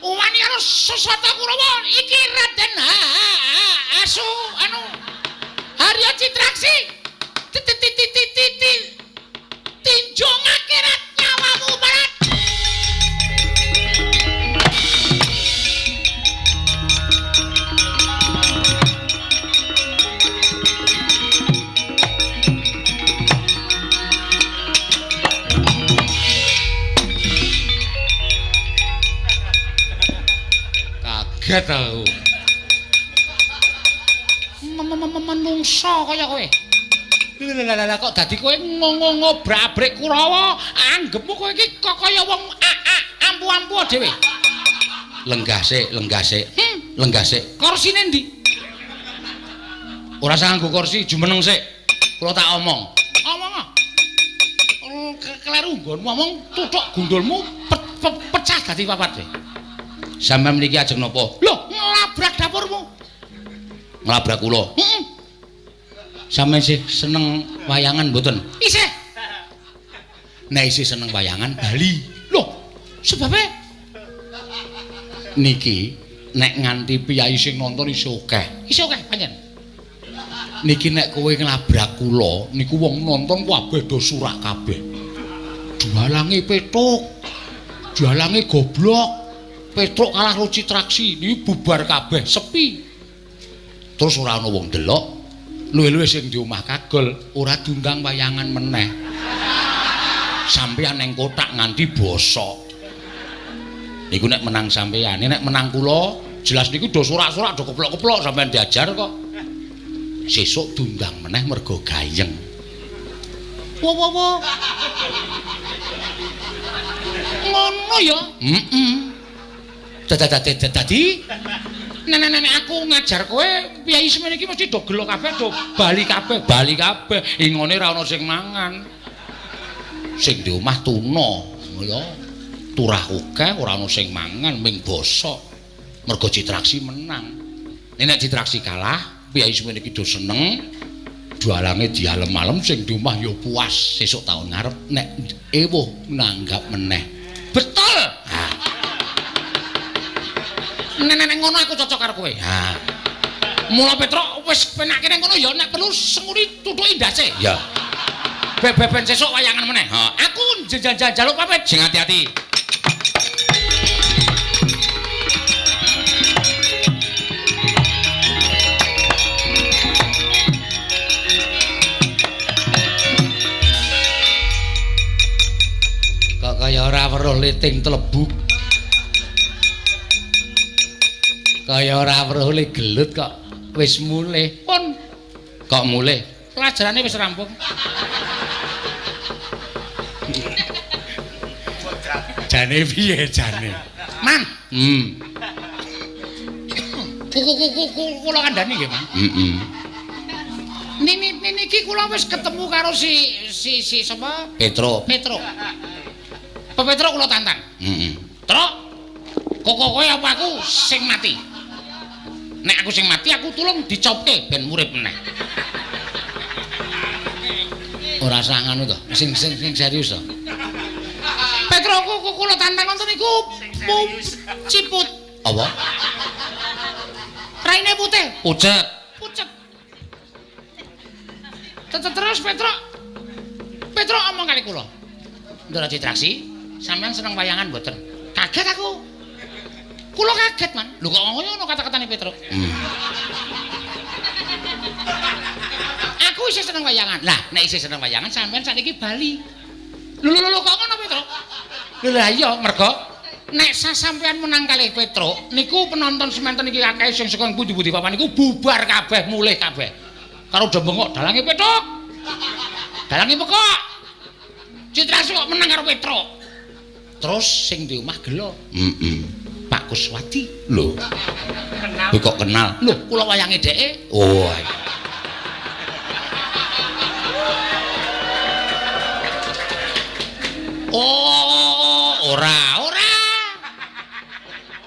Wani karo Susata Kurawa iki Raden Asu anu Harya Citraksi. Tinjau akhirat nyawamu barat. Kaget aku. Menungso kaya kowe. Lah kok dadi kowe ngobrak-abrik Kurawa, anggepmu kowe iki kaya wong ampu-ampu dhewe. Lenggah sik. Lenggah sik. Kursine ndi? Ora usah nganggo kursi, jumeneng sik. Kula tak omong. Omong. Kleru nggonmu omong tuthuk gundulmu pecah dadi papat dhewe. Sampeyan mriki ajeng napa? Lho, nglabrak dapurmu. Nglabrak kula. Heeh. Sampeyan sih seneng wayangan mboten? Isih. Nek isih seneng wayangan bali. Lho, sebabe niki nek nganti piyai sing nonton isih akeh. isih akeh pancen. Niki nek kowe nglabrak kula niku wong nonton kabeh do surak kabeh. Jualange Petruk. Jualange goblok. Petruk kalah karo Citraksi niki bubar kabeh, sepi. Terus ora ana wong delok. Luwe-luwe sing di omah kagol ora diundang wayangan meneh. Sampeyan ning kotak nganti bosok. Niku nek menang sampeyan, nek menang kula jelas niku do surak-surak do keplok-keplok sampeyan diajar kok. Sesuk diundang meneh mergo gayeng. Wo. Ngono ya? Heeh. Dadi Nenek aku ngajar kowe piyai semene iki mesti do gelo kabeh, do bali kabeh ingone ra ana sing mangan. Sing di omah tuna ya. Turah akeh ora ana sing mangan ming bosok. Mergo Citraksi menang. Nek Citraksi kalah, piyai semene iki do seneng. Jualange dialem-alem sing di omah ya puas. Sesuk taun ngarep nek ewuh nanggap meneh. Betul. Nenek ngono aku cocok karo kowe. Ha. Mula Petruk wis penake ning kono ya nek perlu senguri tuthuki ndase. Ya. Ben sesuk wayangan meneh. Aku njaluk pamit. Sing hati-hati. Kok kaya ora weruh liting tlebuk. Kaya ora weruh le gelut kok wis mulih. Pun Kok mulih? Pelajarane wis rampung. Jane piye jane? Man. Kuku Kula kandhani nggih, Man. Heeh. Niki kula wis ketemu karo si sapa? Petro. Pak Petro kula tantang. Heeh. Truk. Kowe apa aku sing mati? Nek aku sing mati aku tulung dicopke ben urip meneh. Ora usah ngono to. Sing serius to. Petro kula tantang wonten niku ciput. Apa? Raine putih. Pucet. Terus Petro omong kali kula. Ndara Citraksi, sampean seneng wayangan mboten? Kaget aku. Kula kaget, Man. Lho kok ngono kata-katane Petro. Aku isih seneng wayangan. Lah, nek isih seneng wayangan sampean sakniki bali. Lho kok ngono Petro? Lah iya, mergo nek sampean menang kalih Petro, niku penonton semanten iki akeh sing saka pundi-pundi papan niku bubar kabeh, mulih kabeh. Karo do bengok dalange Petruk. Dalange pekok. Citrasu kok menang karo Petro. Terus sing di omah gelo. Pak Kuswati. Lho. Kowe kok kenal? Lho, kula wayange dheke. Oh. Oh, ora.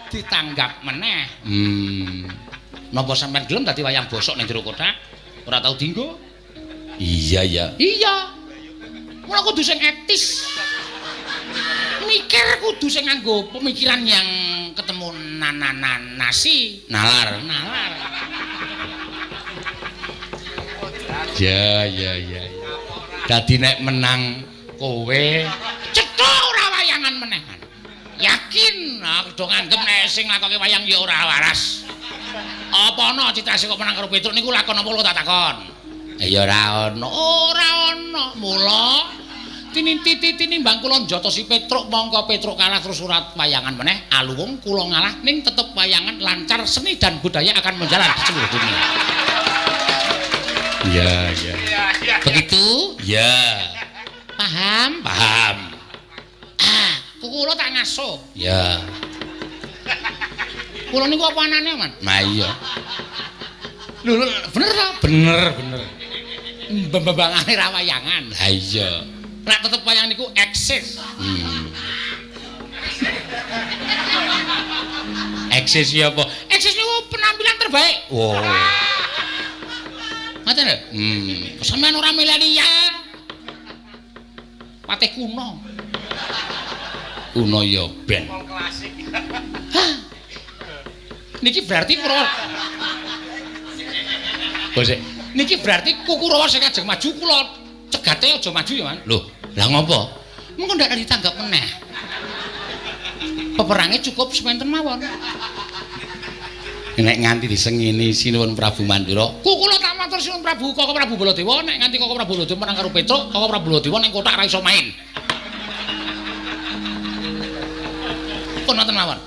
Ditanggap meneh. Napa sampean gelem dadi wayang bosok ning jero kotak? Ora tau dienggo? Iya. Iya. Mula kudu sing etis. Mikir kudu sing nganggo pemikiran yang ketemu nasi. Nalar. Ya. Dadi nek menang kowe Cetha ora wayangan meneh. Yakin aku do nganggep nek sing lakoke wayang ya ora waras. Apa ana Citrasi kok menang karo Petruk niku lakon apa lho tak takon? Ya ora ana. Ora ana. Mula tinimbang kula njotosi Petruk mongko Petruk kalah terus surat wayangan meneh. Aluwung kula ngalah ning tetep wayangan lancar, seni dan budaya akan menjalar di seluruh dunia. Ya. Begitu? Ya. Paham? Kula tak ngaso. Ya. Kula niku apa anane, Man? Nah iya. Lho, bener ta? Bener. Mbambangane ra wayangan. Lah iya. Nek tetep wayang niku eksis. Eksis ya apa? Eksis niku penampilan terbaik. Wow. Ngoten lho. Sampeyan ora mileni ya. Patih kuno. Kuno ya ben. Hah? Niki berarti Kurawa. Bose. Niki berarti Kurawa sing ajeng maju kula cegate aja maju ya, Man. Loh, lah ngopo? Mengko ndak ditanggap meneh. Peperange cukup semanten mawon. Nek nganti disengini Sinuwun Prabu Mandura. Kula tak matur Sinuwun Prabu Koko Prabu Baladewa nek nganti Koko Prabu Baladewa menang karo Petruk, Koko Prabu Baladewa ning kotak ra iso main. Pun wonten mawon.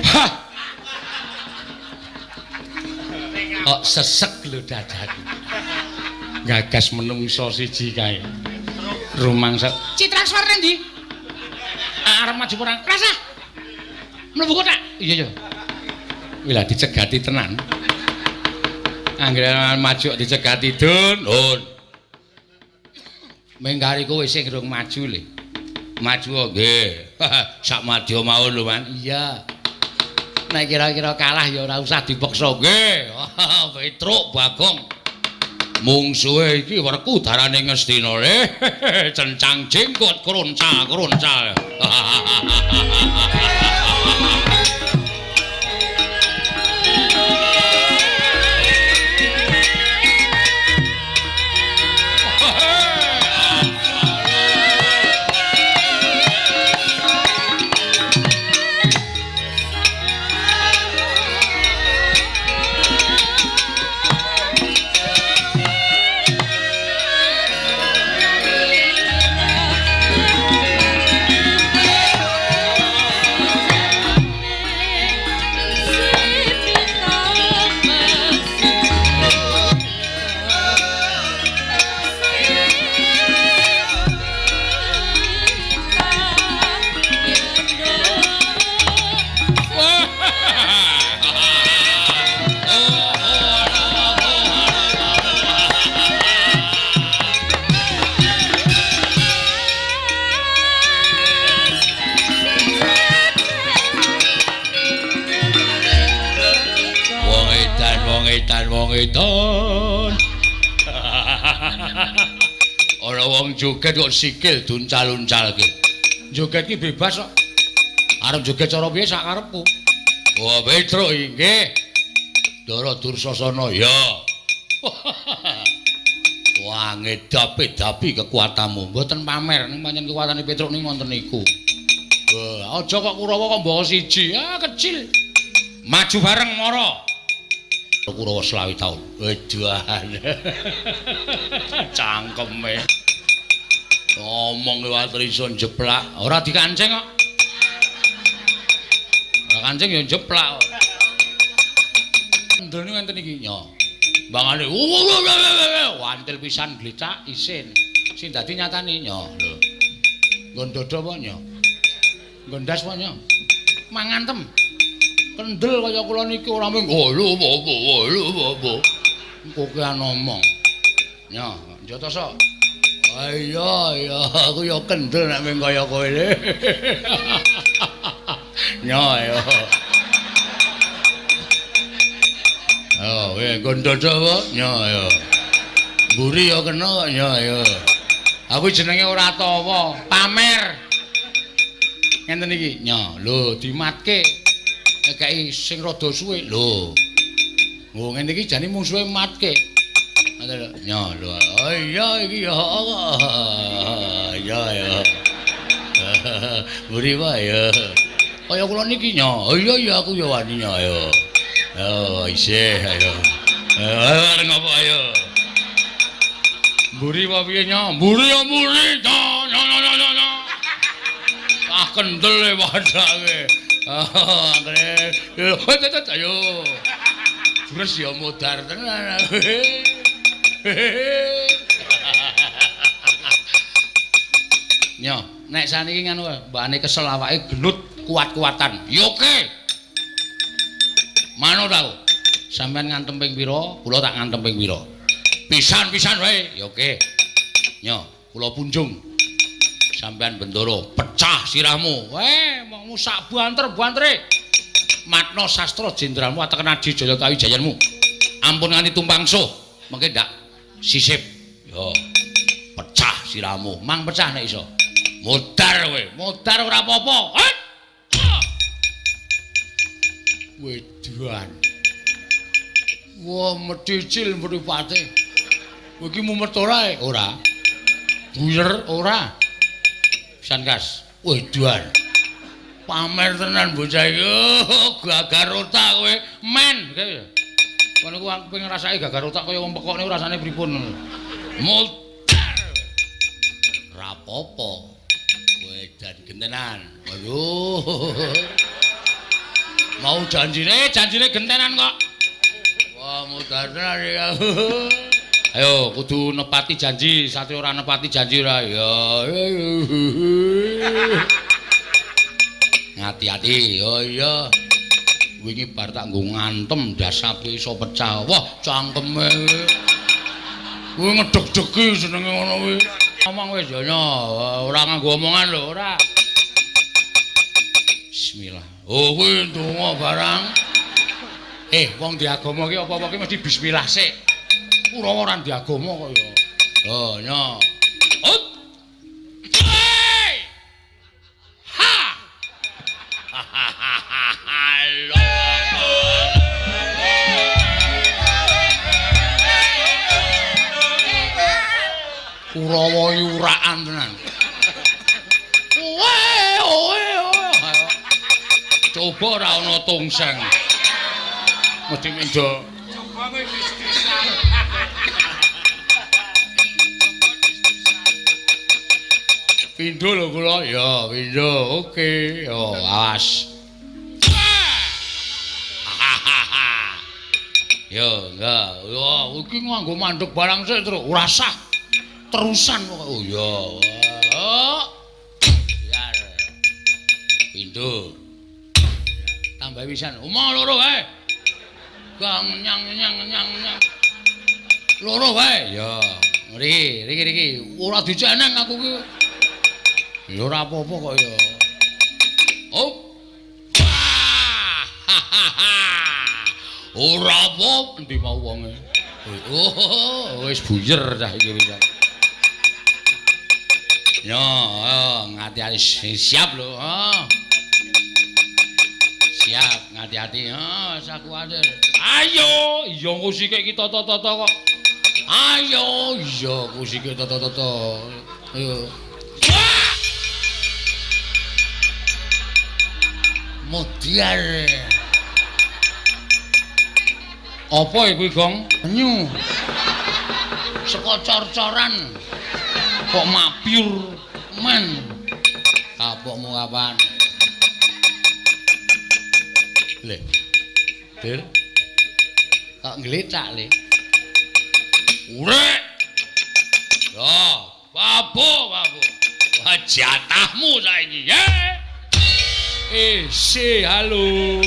Hah. Kok sesek lho dadaku. Gagas menungso siji kae. Rumangsa. Citrakswar ndi? Arep maju perang. Rasa. Mlebu kotak. Iya. Wila dicegati tenan. Anggere maju dicegati Dun. Menggari kowe sing durung maju le. Maju nggih. Sak madya mawon lho, Man. Iya. Nek kira-kira kalah ya ora usah dipaksa nggih. Petruk Bagong. Mungsuhe iki werku darane Ngastina le. Cencang jenggot kroncal. edan wong edan. Ora wong joget kok sikil duncal-uncal ki. Joget ki bebas kok. Arep joget cara piye sak karepku. Wah, Petro inggih. Dara Dursasana ya. Wah, ngedapi kekuatanmu. Mboten pamer ning pancen kekuatane Petruk ning wonten niku. Wah, aja kok Kurawa kok bawa siji. Ah, kecil. Maju bareng mara. Kurawa 20 taun. Wedoan. Cangkeme. Ngomong liwat rison jeplak, Ora dikancing kok. Ora kancing ya jeplak kok. Ndene ngenten iki nyo. Bangane wantil pisan glecak isin. Sing dadi nyatane nyo lho. Nggon dodo apa nyo? Nggon ndas apa nyo? Mangantem. Kendel kaya kula niki ora mung lho apa. Engko ki ngomong. Nyo, Jatasa. Iya, aku ya kendel nek mung kaya kowe. Nyo ya. Oh, nggon dodo apa? Nyo ya. Mburi ya kena kok nyo ya. Aku jenenge ora tawa, pamer. Ngenten iki, nyo, lho dimatke. Nekeki sing rada suwe. Lho. Oh, ngene iki jane musuhe matke. Nyo, lho. Oh iya iki ya. Ya. Mburi wae ya. Kaya kula niki nyo. Oh iya aku ya wani nyo ya. Oh, isih ayo. Areng apa ayo? Mburi apa piye nyo? Mburi ya mburi. Nyo. Ah kendel e padake. Anggere. Ayo. Terus ya modar tenan. Nyo, nek saniki ngono mbane kesel awake genut kuat-kuatan. Ya oke. Mano tau? Sampeyan ngantem ping pira? Kula tak ngantem ping pira? Pisan-pisan wae. Ya oke. Nyo, kula punjung. Sampeyan Bendoro pecah sirahmu. Mongmu sak banter-bantere. Matna sastra jenderalmu ateken Adi Jaya Kawijayanmu. Ampun nganti tumpang suh. Mengke ndak sisip. Yo. Pecah sirahmu. Mang pecah nek iso. Modar kowe. Modar ora apa-apa. Wedoan. Wah, medicil mripate. Kowe iki mumet ora e? Ora. Buyer ora. Sankas. Wedoan. Pamer tenan bocah iki. Gagar otak kowe. Men. Kono ku aku pengen rasake gagar otak kaya wong pekokne rasane pripun. Modar. Rapopo. Kowe dan gentenan. Waduh. Mau janjine gentenan kok. Wah, modar tenan ya. Ayo kudu nepati janji, sate ora nepati janji ora ya. Hati-hati. Oh iya. Wingi bar tak nggo ngantem dasape iso pecah. Wah, cangkeme. Kuwi ngedeg-degi jenenge ngono kuwi. Ngomong wis ya ora nganggo omongan lho, ora. Bismillah. Oh, kuwi ndonga barang. Wong diagama ki apa-apa ki mesti bismillah sik. Kurawa ora diagama kok ya. Oh, nya. Ut. Ha. Halo. Kurawa yurakan tenan. Oe. Coba ora ana tongseng. Mesti mendo. Coba kowe Pindho lho kula. Ya, pindho. Oke. Yo, awas. Yo, enggak. Yo, iki nganggo mandeg barang sik terus ora sah. Terusan kok. Oh iya. Biar. Pindho. Tambah pisan. Omong loro wae. Gang nyang. Loro wae. Ya. Riki. Ora diceneng aku ki. Ya ora apa-apa kok ya. Oh. Ora apa endi mau wonge. Oh, wis buyer cah iki wis. Yo, ngati-ati siap lho. Siap, ngati-ati. Sak kuwatir. Ayo, iya musike iki toto-toto kok. Ayo, iya musike toto-toto. Ayo. Modiar. Apa iku, Gong? Banyu. Saka cor-coran. Kok mabyur men. Kapokmu kapan? Le. Dir. Kok nglecak le. Urek. Yo, babu. Wah, jatahmu saiki, ya. Halo.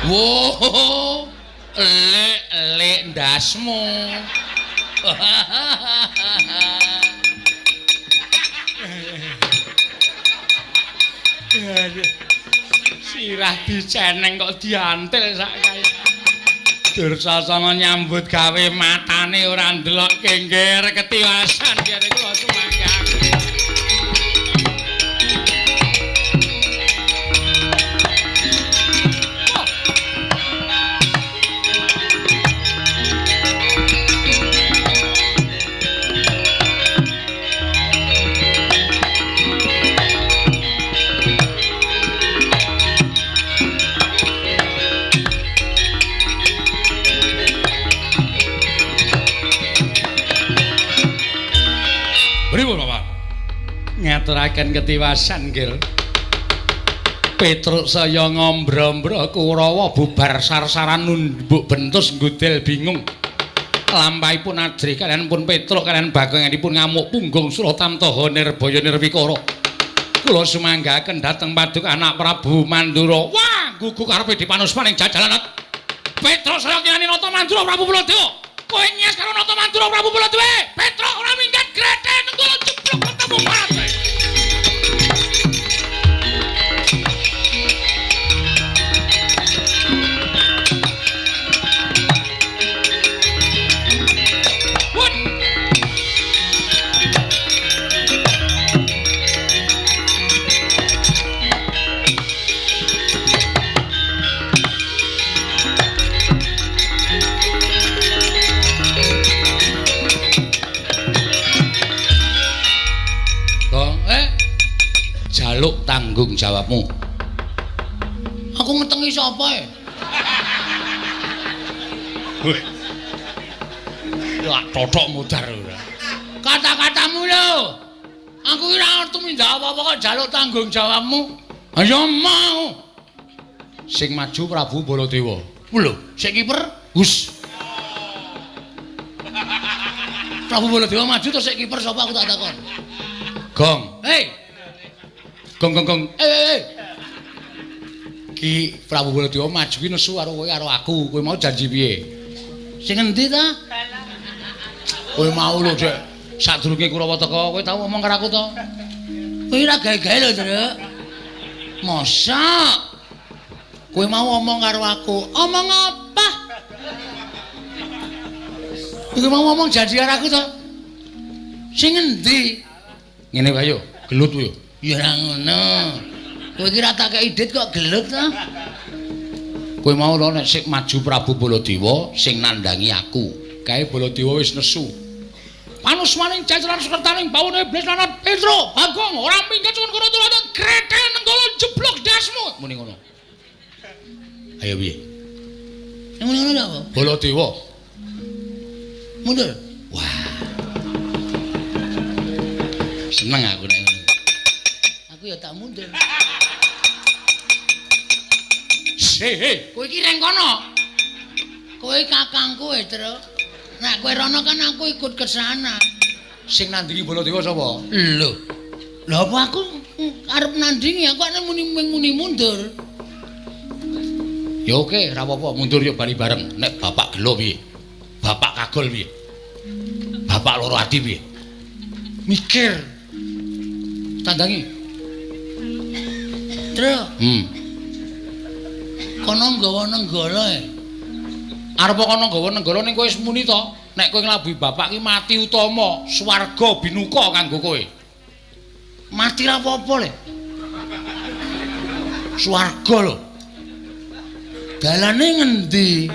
Wo, lek ndasmu. Sirah diceneng kok diantil sak kaya. Dursasana nyambut gawe matane ora ndelok kengger ketiwasan kene kula sumanggake. Ngaturaken ketiwasan Gil. Petruk saya ngombro-mbro Kurawa bubar sar-saran numbuk bentus nggudel bingung. Lampahipun Adri kalian pun Petruk kalian baganganipun ngamuk punggung Suratamtaha Nirbaya Nirwikara. Kula sumanggaken dhateng Paduka anak Prabu Mandura. Wah, gugu karepe dipanuspaning jajalan. Petruk saya kinani nata Mandura Prabu Baladewa. Kowe nyes karo nata Mandura Prabu Baladewa. Petruk ora minggat grete nenggala jeblok ketemu parate. Jaluk tanggung jawabmu. Aku ngetengi sapa e? Weh. Ya totok mudar ora. Kata-katamu lho. Aku ora ngerti mindak apa-apa kok jaluk tanggung jawabmu. Ayo mau. Sing maju Prabu Baladewa. Lho, sik kiper Gus. Prabu Baladewa maju terus sik kiper sapa aku tak takon. Gong. Hei. Gong. Ki Prabu Baladewa maju ki nesu karo kowe karo aku. Kowe mau janji piye? Sing endi ta? Kowe mau lho, Dek. Sadurunge Kurawa teka, kowe tau ngomong karo aku to? Kowe ora gawe-gawe lho, Dek. Mosok. Kowe mau ngomong karo aku. Omong apa? Kowe mau ngomong janji karo aku to? Sing endi? Ngene wae yo, gelut yo. Ya ora ngono. Kowe iki ra tak kei dit kok gelut ta? Kowe mau lho nek sik maju Prabu Baladewa sing nandangi aku. Kae Baladewa wis nesu. Panusmaning jajaran sekretaning bawone iblis lanat Petro, Bagong ora minggat suwun kono tulada greten nenggala jeblok dasmu. Muni ngono. Ayo piye? Muni ngono apa? Baladewa. Mundur. Wah. Seneng aku nek ngono. Aku ya tak mundur. Hei, kowe iki reng kono. Kowe kakangku Tru. Nek kowe rono kan aku ikut ke sana. Sing nandingi Baladewa sapa? Lho. Lha apa aku arep nandingi aku nek muni mundur. Ya oke, ora apa-apa, mundur yo bali bareng. Nek bapak gelo piye? Bapak kagol piye? Bapak loro ati piye? Mikir. Tandangi. Tru. kono nggawa nenggala. Arep kono nggawa nenggala ning kowe wis muni to, nek kowe nglabuhi bapak ki mati utama, swarga binuka kanggo kowe. Mati ra apa-apa le. Swarga lho. Dalane ngendi?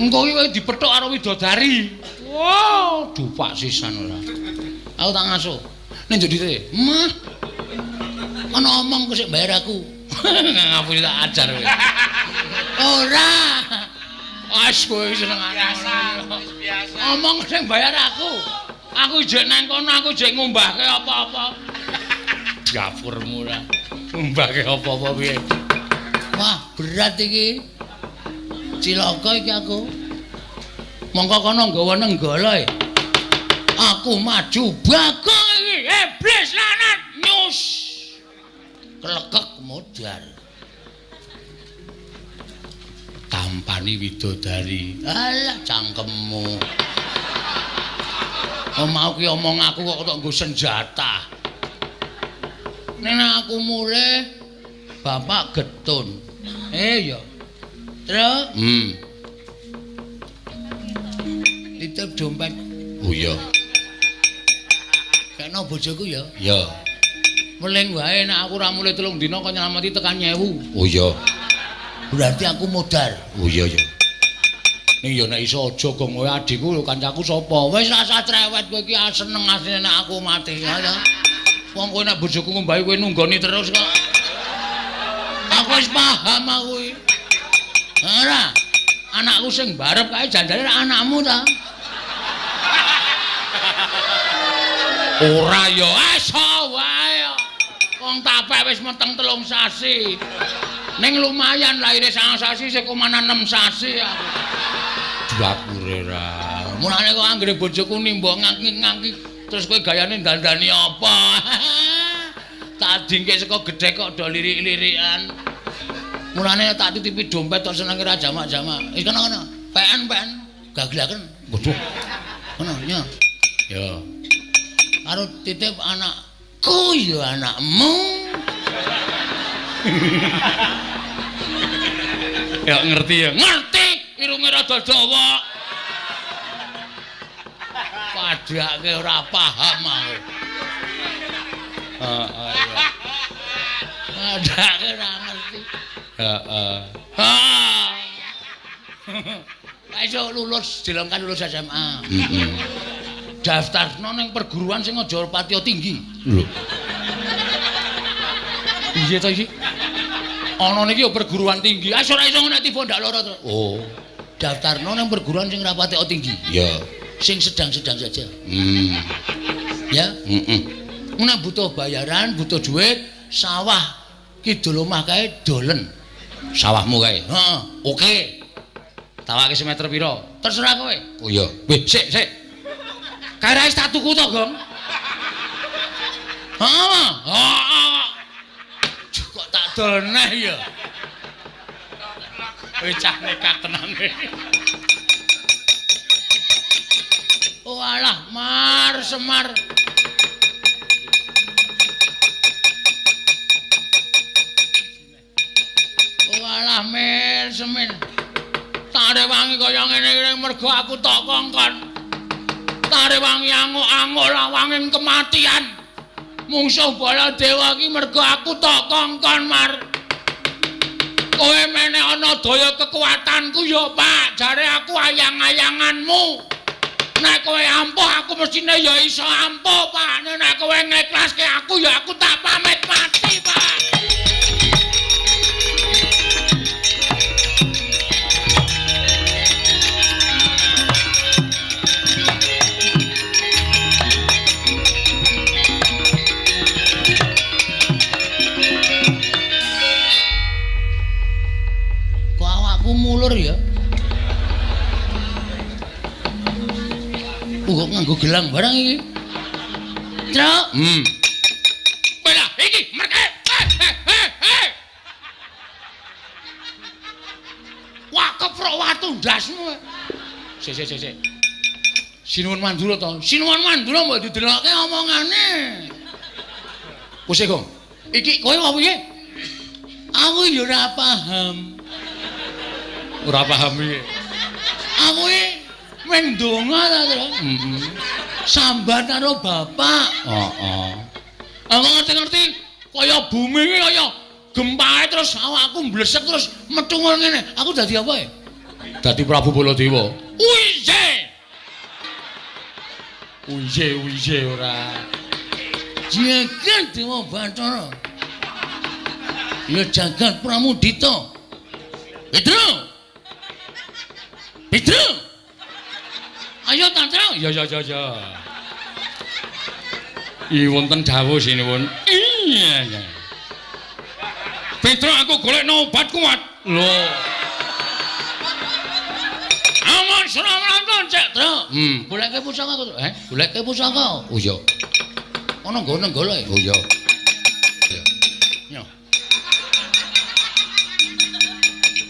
Engko iki kowe dipethuk karo widodari. Wow, dupak sisan ora. Aku tak ngasuh. Ning ndite, Mah. Ana omong kok sik bayar aku. Ngapun tak ajar kowe. Ora. Wes kowe senengane Biasa. Omong sing bayar aku. Aku jek nang kono aku jek ngumbahke apa-apa. Dapurmu ra. Ngumbahke apa-apa piye? Wah, berat iki. Cilaka iki aku. Mongko kono nggawa nenggala. Aku maju bakal iki. Iblis lanat nyus. Klekek modar. Tampani widodari. Alah cangkemmu. Mau ki omong aku kok tok nggo senjata. Nek aku mulih bapak getun. Ya. Terus titip dompet. Oh iya. Kena bojoku ya. Ya. Meling wae nek aku ora mulih 3 dina kok nyelamati tekan 1000. Oh iya. Berarti aku modar. Oh iya ya. Ning ya nek iso aja gong kowe adikku lho kancaku sapa? Wis rasa trewet kowe iki seneng asline nek aku mati. Ya. Wong kowe nek bojoku ngombahi kowe nunggoni terus kok. Aku wis paham aku iki. Ora. Anakku sing barep kae jandane anakmu ta? Ora ya. Iso wae. Wong tapek wis meteng 3 sasi. Ning lumayan lahire 9 sasi 1,6 sasi aku. Dapure ra. Mulane kok anggere bojoku nimbok ngangki-ngangki terus kowe gayane dandani apa? Tak dingke saka gedhe kok do lirik-lirikan. Mulane tak titipi dompet tok senenge ra jamak-jamak. Wis kono-kono. PN gaglaken. Waduh. Ngono ya. Ya. Karo titip anakku ya anakmu. Ya ngerti ya. Ngerti irunge rada dawa. Padake ora paham aku. Heeh. Padake ora ngerti. Heeh. Iso lulus dilengkan lulus SMA. Heeh. Daftarno ning perguruan sing aja patiya tinggi. Lho. Piye to iki? Ana niki ya perguruan tinggi. Ah ora iso nek tiba ndak lara to. Oh. Daftarno ning perguruan sing ra patiya tinggi. Ya. Sing sedang-sedang saja. Ya. Heeh. Nek butuh bayaran, butuh duit, sawah kidul omah kae dolen. Sawahmu kae. Heeh. Oke. Tawake semeter pira? Terserah kowe. Oh iya. Wih, sik. Kae ra tak tuku to, Gong? Heeh. Kok tak doneh ya. Wis cah nekat tenan. Oh alah, Mar Semar. Oh alah, Mil Semin. Tak rewangi kaya ngene iki mergo aku tok kongkon. Tak rewangi anguk-anguk lawanging kematian. Mungsuh Baladewa iki mergo aku tok kongkon, Mar. Kowe meneh ana daya kekuatanku ya, Pak. Jare aku ayang-ayanganmu. Nek kowe ampuh aku mestine ya iso ampuh, Pak. Nek kowe ngiklaske aku ya aku tak pamit mati, Pak. Kok awakku mulur ya? Kok nganggo gelang barang iki. Truk. Bela iki merke. Wah, keprok watu ndasmu. Sik. Sinuwun mandura to. Sinuwun mandura mbok didelokke omongane. Wis, Gong. Iki kowe apa piye? Aku ya ora paham. Ora paham piye? Aku meng donga ta, Tru. Heeh. Sambat karo bapak. Heeh. Aku ngerti-ngerti kaya bumi iki kaya gempae terus awakku mblesek terus metu ngono ngene. Aku dadi apa ya? Dadi Prabu Baladewa. Wije. Wije ora. Jagat Dewa Bathara. Ya jagat Pramudita. Petro. Ayo Tantra. Ya. Iki wonten dawuh sinuwun. Iya. Petro aku golekno obat kuat. Lho. Aman selamat cek, Tru. Goleke pusaka aku. Goleke pusaka. Oh iya. Ono nggo golek. Oh iya. Yo.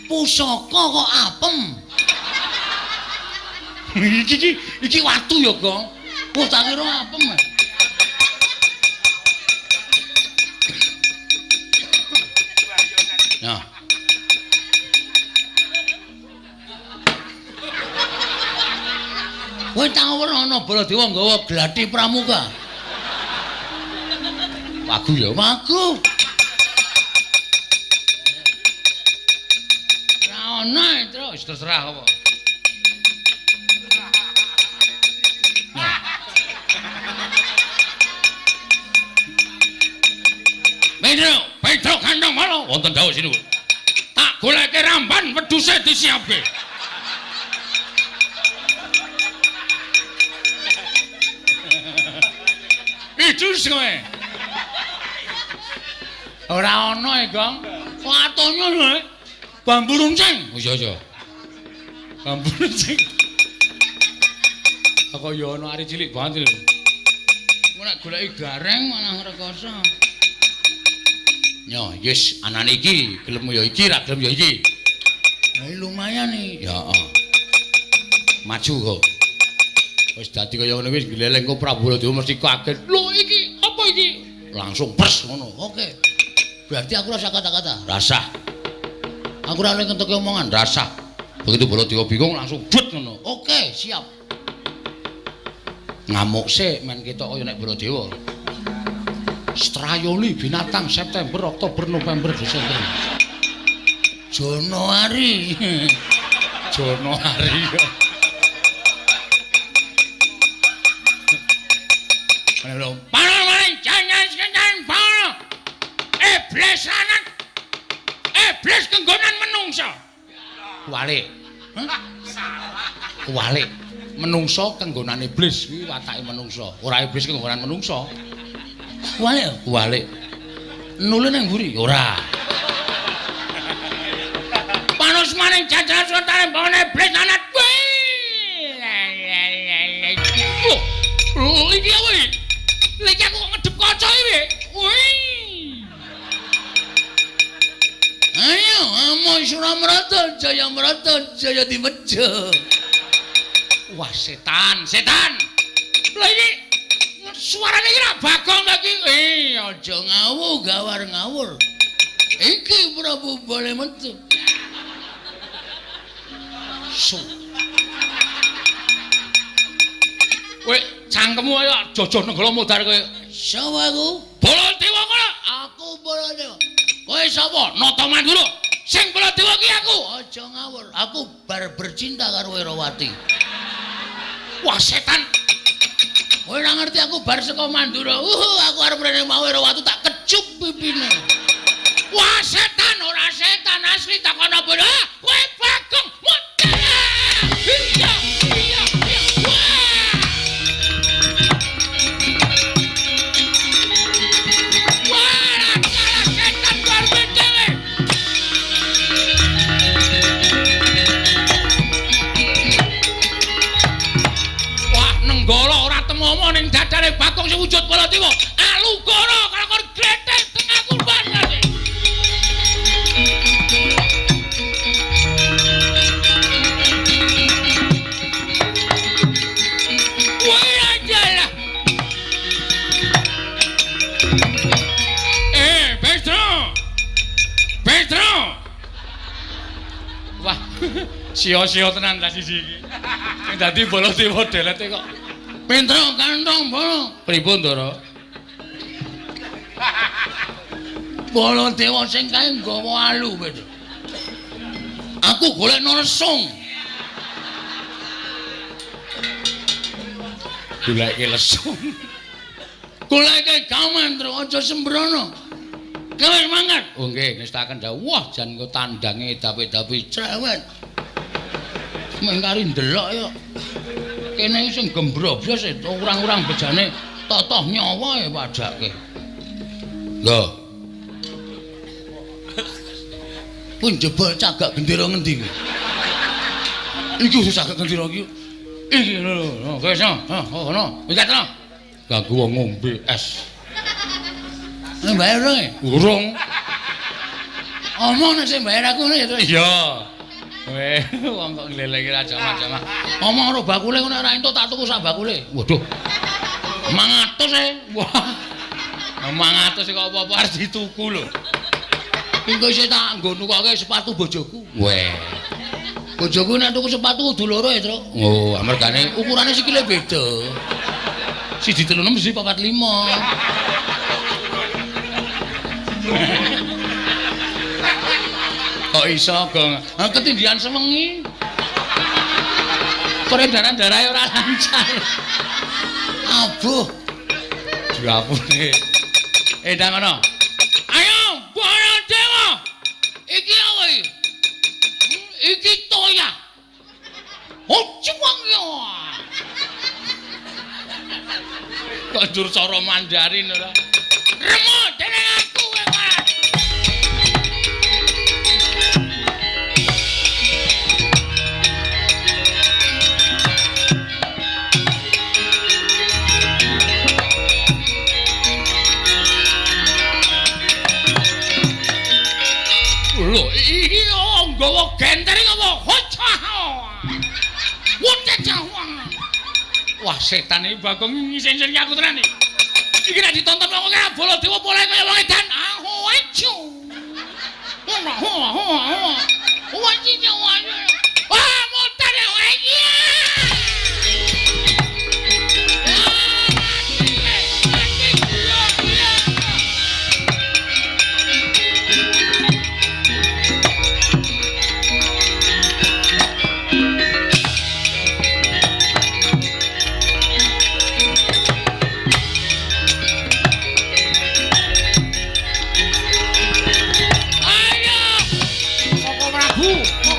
Pusaka kok apem. iki watu ya, Gong. Wah, tak kira apem. Nah. Kowe tau ora ana Baladewa nggawa glathi pramuka? Wagu ya. Wagu. Ora ana, Tru. Wis terserah apa. Petro kandang malo wonten dawuh sinuwun. Tak goleke ramban wedhuse disiapke. Idus kowe. Ora ana, Gong. Watonya lho. Bambu runcing. Oh iya. Bambu runcing. Kok ya ana ari cilik banget lho. Engko nek goleki gareng malah rekoso. Yo, yes, anane iki gelem ya iki, ra gelem ya iki. Lah lumayan iki. Ya, maju kok. Wis dadi kaya ngene wis gleleng kok Prabu Baladewa mesti kaget. Lho iki apa iki? Langsung pres ngono. Oke. Berarti aku rasa kata-kata. Rasah. Aku ora oleh ngentoki omongan. Rasah. Begitu Baladewa bingung langsung but ngono. Oke, siap. Ngamuk sik men ketok kaya nek Baladewa. Strayoli binatang September, Oktober, November, Desember. Januari. Januari. Panen jangan sekencan panen. Iblis anak. Iblis kenggonan menungso. Kuwalik. Kuwalik. Menungso kenggonan iblis kuwi watake menungso. Ora iblis kenggonan menungso. Kuwalik. Nulun nang mburi ora. Panus maning jajaran sultane bangane iblis anak. Oh, iki apa iki? Lek aku ngedep kaca iki. Wih. Ayo, Amo Suramrata, Jaya Dimejo. Wah, setan. Lah iki suarane iki ra Bagong ta iki? Aja ngawur gawar ngawur. Iki Prabu boleh metu. Kowe cangkemmu ayo jojo negara modar kowe. Sapa aku? Baladewa kowe. Aku Baladewa. Kowe sapa? Nata Mandura. Sing Baladewa ki aku. Aja ngawur. Aku bar bercinta karo Werawati. Wah, setan. Kowe ora ngerti aku bar saka Mandura. Aku arep rene mau Werawati tak kecup pipine. Wah, setan ora setan asli takon apa lho? Kowe Bagong modar. Iya. Ngomong ning dadane Bagong sing wujud Baladewa. Alugara kalakon gletek tengah kurban. Sia-sia tenan ta siji iki. Sing dadi Baladewa delete kok. Petro kantong bolo. Pripun, Ndara? Baladewa sing kae nggawa alu, Petro. Aku golek lesung. Goleke lesung. Goleke gaman, Tru, aja sembrono. Gawe mangan. Oh nggih, ngestaken dawuh. Wah, jan kok tandange dapi-dapi Cewek. Mengkari ndelok ya. Kene sing gembroblos urang-urang bejane totoh nyawa ya padake. Lho. Pun jebol cagak gendera ngendi kuwi? Iki wis cagak gendera iki. Iki lho, wis ngono. Iki katno. Ganggu wong ngombe es. Bayar dong ya? Urung. Omong nek sing bayar aku ngene ya. Iya. Weh, wong kok ngleleki ra jama-jama. Omong karo bakule ngono ora entuk tak tuku sak bakule. Waduh. 500 e. Wah. 500 kok apa-apa arep dituku lho. Engko isih tak nggo nukoke sepatu bojoku. Weh. Bojoku nek tuku sepatu kudu loro ya, Tru. Oh, amargane Ukurane sikile beda. siji 36 siji 45. Kok iso, Gong? Ketindihan sewengi. Peredaran darah ora lancar. Abuh. Dirapune. Ndang ngono. Ayo, Baladewa. Iki apa iki? Iki toya. Ojwang yo. Kok dur cara Mandarin ora? Remo dening aku kowe, Mas. Lho, iki nggawa gentering apa? Hocah. Wote jawang. Wah, setan iki Bagong ngising-ising aku tenan iki. Iki nek ditonton wong kaya Baladewa pola kaya wong edan. Aho aja. Ho. Wajib jawang. Wah, motor ya wae.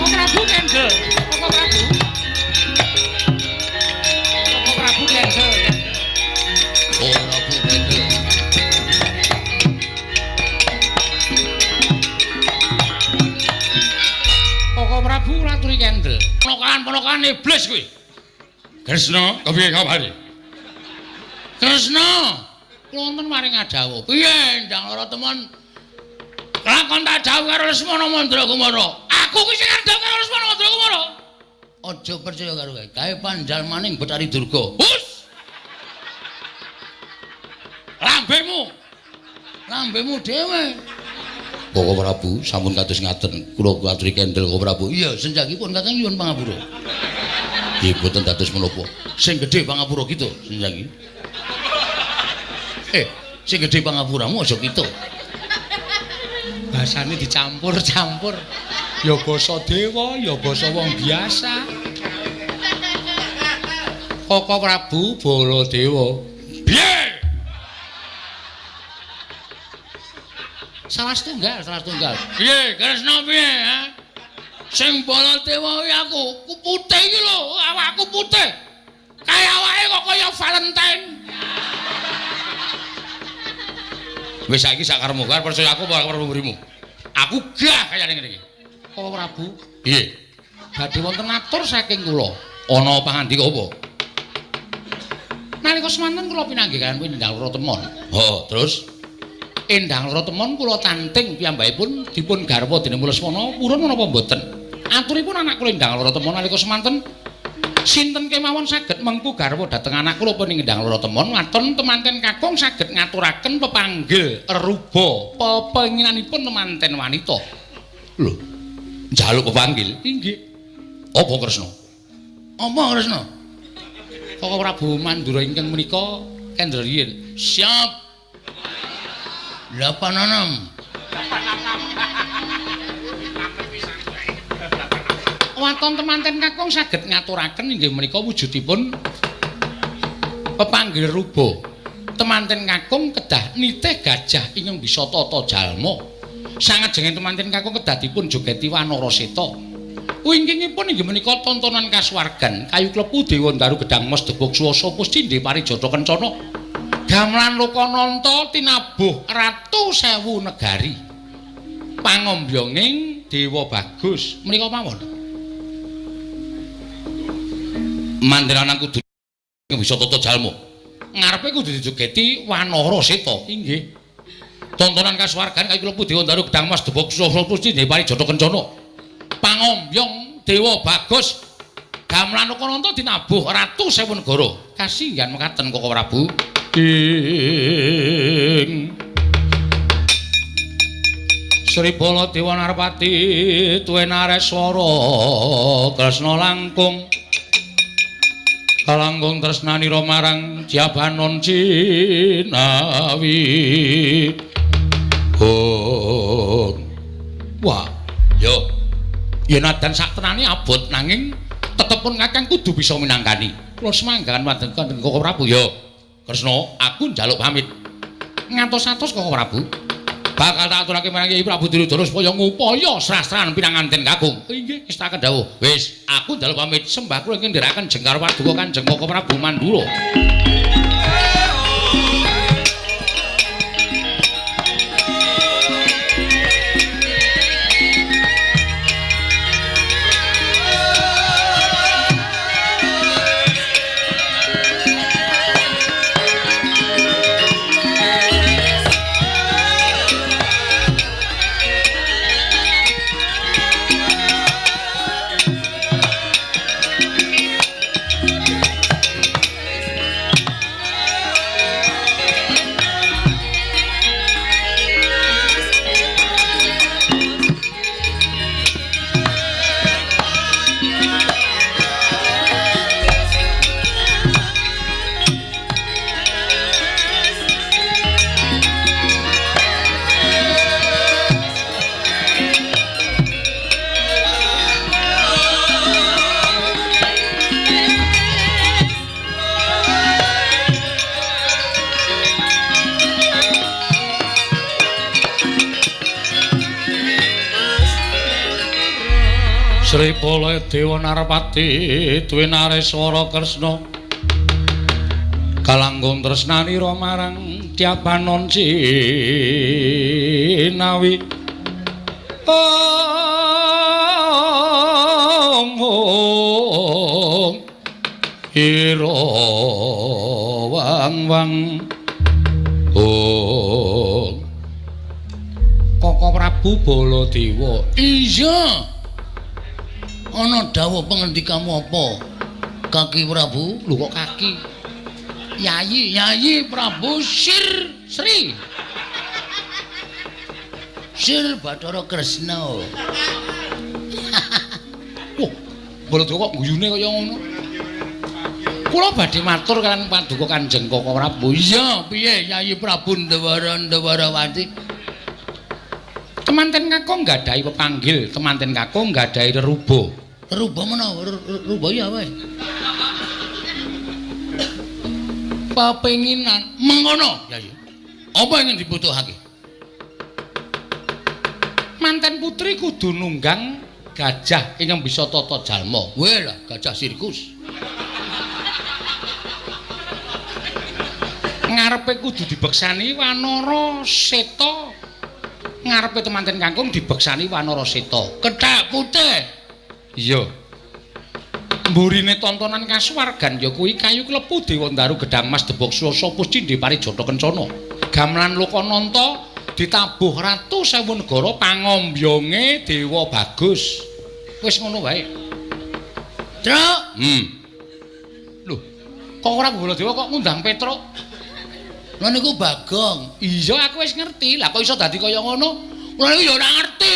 Prabu Kendel. Koko Prabu. Koko Prabu Kendel. Oh, Prabu Kendel. Koko Prabu ngaturi Kendel. Ponokan-ponokan iblis kuwi. Kresna, kepiye kabare? Kresna, kula wonten maring adawuh. Piye ndang lara temen? Lakon tak dawuh karo Lesmana Mandragumara. Aku ki sing dawuh karo Lesmana Mandragumara. Aja percaya karo kowe. Kae pandal maning Betari Durga. Hus. Lambemu dhewe. Koko Prabu sampun kados ngaten. Kula ngaturi Kendel Koko Prabu. Iya, senjakipun Kakang nyuwun pangapura. Nggih boten dados menapa. Sing gedhe pangapura kita senjaki. Sing gedhe pangapuramu aja kita. Basane dicampur-campur. Ya basa dewa, ya basa wong biasa. Koko Prabu Baladewa. Piye? Salah setunggal. Piye, Kresna piye, ha? Sing Baladewa kuwi aku, ku putih iki lho, awakku putih. Kaya awake kok kaya Valentine. Wis saiki sak karepmu, karo percaya aku apa karo mrimu. Aku gah kaya ngene iki. Koko Prabu, Piye? badhe wonten atur saking kula. Ana pangandika apa? Nalika semanten kula pinanggih kan Endang Loro Temon. Oh, terus Endang Loro Temon kula tanting piyambakipun dipun garwa dening Lesmana purun menapa mboten. Aturipun anak kula Endang Loro Temon nalika semanten sinten kemawon saged mengku garwa dhateng anak kula punika Endang Loro Temon ngaton temanten kakung saged ngaturaken pepanggil ruba pepenginanipun temanten wanita. lho, njaluk pepanggil. Inggih. Apa Kresna? Apa Kresna? Koko Prabu Mandura ingkang menika kendra riyin. Siap. 86. Waton temanten kakung saged ngaturaken inggih menika wujudipun pepanggil rubo. Temanten kakung kedah nitih gajah ingkang bisa tata jalma. Sangajenging temanten kakung kedah dipun jogeti Wanara Seta. Wingkingipun inggih menika tontonan kasuwargan kayu klepu Dewa Daru Gedang Mas Debuk Swasa Puscindhe Parijata Kencana. Gamelan Lokananta tinabuh Ratu Sewu Negari. Pangombyonging Dewa Bagus menika mawon. Mandiranan kudu bisa tata jalma. Ngarepe kudu dijogeti Wanara Seta. Inggih. Tontonan kasuwargan kayu klepu Dewa Daru Gedang Mas Debuk Swasa Puscindhe Parijata Kencana. Pangombyong Dewa Bagus. Gamelan Lokananta dinabuh Ratu Sewu Negara. Kasinggihan mekaten Koko Prabu. Sri Bala Dewa Narpati tuwe Nareswara Kresna langkung kalangkung tresnanira marang Jabanon Cinawi. Oh. Wah, yo. Yen adan sak tenane abot nanging tetepun Kakang kudu bisa minangkani. Kula semanggakan wonten Koko Prabu yo. Kresna, aku njaluk pamit. Ngantos-atos Koko Prabu. Bakal tak aturake marang Kyai Prabu Duryudana supaya ngupaya srasran pinanganten kakung. Inggih, istaka dawuh. Wis, aku njaluk pamit. Sembah kula ingkang ndherekaken jengkar paduka Kanjeng Koko Prabu Mandura. Sri Bala Dewa Narpati duwe Nareswara Kresna kalangkung tresnanira marang Jabanon Cinawi. Om ira wang-wang. Om Koko Prabu Baladewa. Iya. Ana dawuh pengendikamu apa? Kaki Prabu? Lho kok kaki? Yayi Prabu Sri Bathara Kresna. Wah, Baladewa kok guyune kaya ngono. Kula badhe matur kaliyan paduka Kanjeng Koko Prabu. Iya, piye Yayi Prabu Ndawarawati? Temanten kakung nggadahi pepanggil, temanten kakung nggadahi reruba. Reruba menawa? Reruba ya wae. Pepenginan mengono, Yayi. Apa ingin dibutuhake? Manten putri kudu nunggang gajah ingkang bisa tata jalma. Weh lah, gajah sirkus. Ngarepe kudu dibeksani Wanara Seta. Ngarepe temanten kakung dibeksani Wanara Seta. Kethek putih. Iya. Mburine tontonan kasuwargan ya kuwi kayu klepu Dewa Daru Gedang Mas Debuk Swasa Puscindhe Parijata Kencana. Gamelan Lokananta ditabuh Ratu Sewu Negara pangombyonge Dewa Bagus. Wis ngono wae. Truk. Lho, kok ora Baladewa kok ngundang Petruk? Lha niku Bagong. Iya, aku wis ngerti. Lah kok iso dadi kaya ngono? Lha niku ya ora ngerti.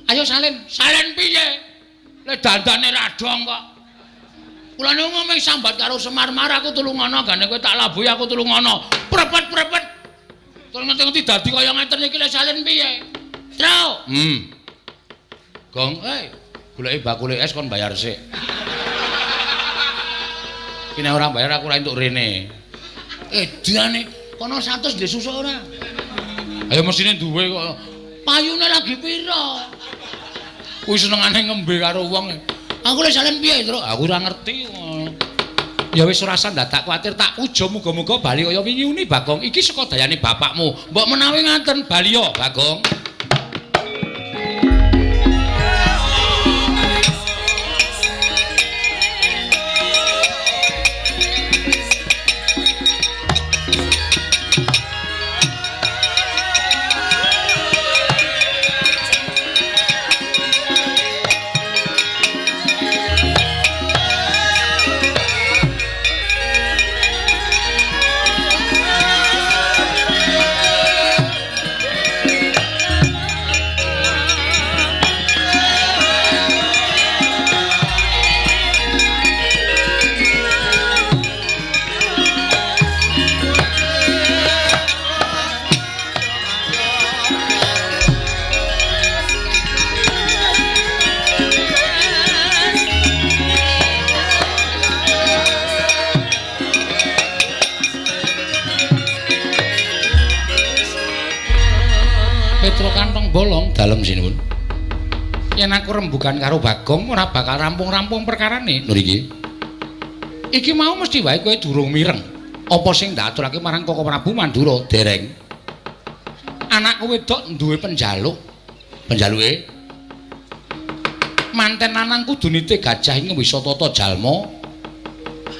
Ayo salin piye? Lek dandane radong kok. Kula niku ngomong sambat karo Semar Mar aku tulungono gane kowe tak labuhi aku tulungono. Prepet. Terus ngerti dadi kaya ngeten iki lek salen piye? Tro. Gong, goleki bakule es kon bayar sik. Ki nek ora bayar aku ora entuk rene. Diane kono 100 ndek susu ora? Ayo mesine duwe kok. Payune lagi pira? Kuwi senengane nembe karo wong. Aku lek salen piye, Tru? Aku ora ngerti. Ya wis ora usah tak kuwatir, tak puja muga-muga bali kaya wingi uni Bagong. Iki saka dayane bapakmu. Mbok menawi ngaten bali yo, Bagong. Bolong dalem sinuwun. Yen aku rembugan karo Bagong ora bakal rampung-rampung perkarane. Lho iki. Iki mau mesti wae kowe durung mireng. Apa sing ndaturake marang Koko Prabu Mandura dereng. Anakku wedok duwe penjaluk. Penjaluke manten lanang kudu nite gajah ing Wisatata Jalma.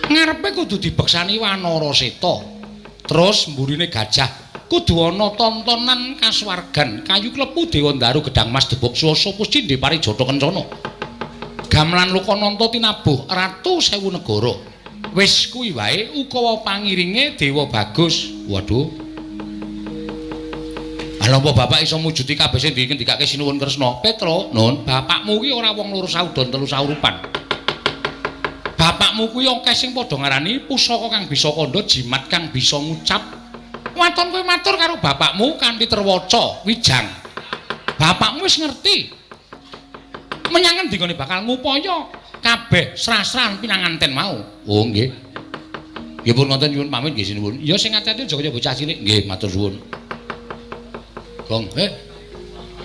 Ngarepe kudu dibeksani Wanara Seta. Terus mburine gajah kudu ana tontonan kasuwargan kayu klepu Dewa Ndaru Gedang Mas Debok Swasa Puscindhe Parijata Kencana gamelan Lokananta tinabuh Ratu Sewu Negara wis kuwi wae ukawa pangiringe Dewa Bagus. Waduh Alapa bapak iso mujuti kabeh sing dingendikake sinuwun Kresna. Petra, Nun, bapakmu kuwi ora wong loro saudon telu saurupan. Bapakmu kuwi akeh sing padha ngarani pusaka kang bisa kandha, jimat kang bisa ngucap. Waton kowe matur karo bapakmu kanthi terwaca wijang. Bapakmu wis ngerti. Menyang endi kene bakal ngupaya kabeh srasran pinanganten mau. Oh nggih. Nggih pun ngoten nyuwun pamit nggih sinuwun. Ya sing ati-ati aja kaya bocah cilik. Nggih matur suwun. Gong,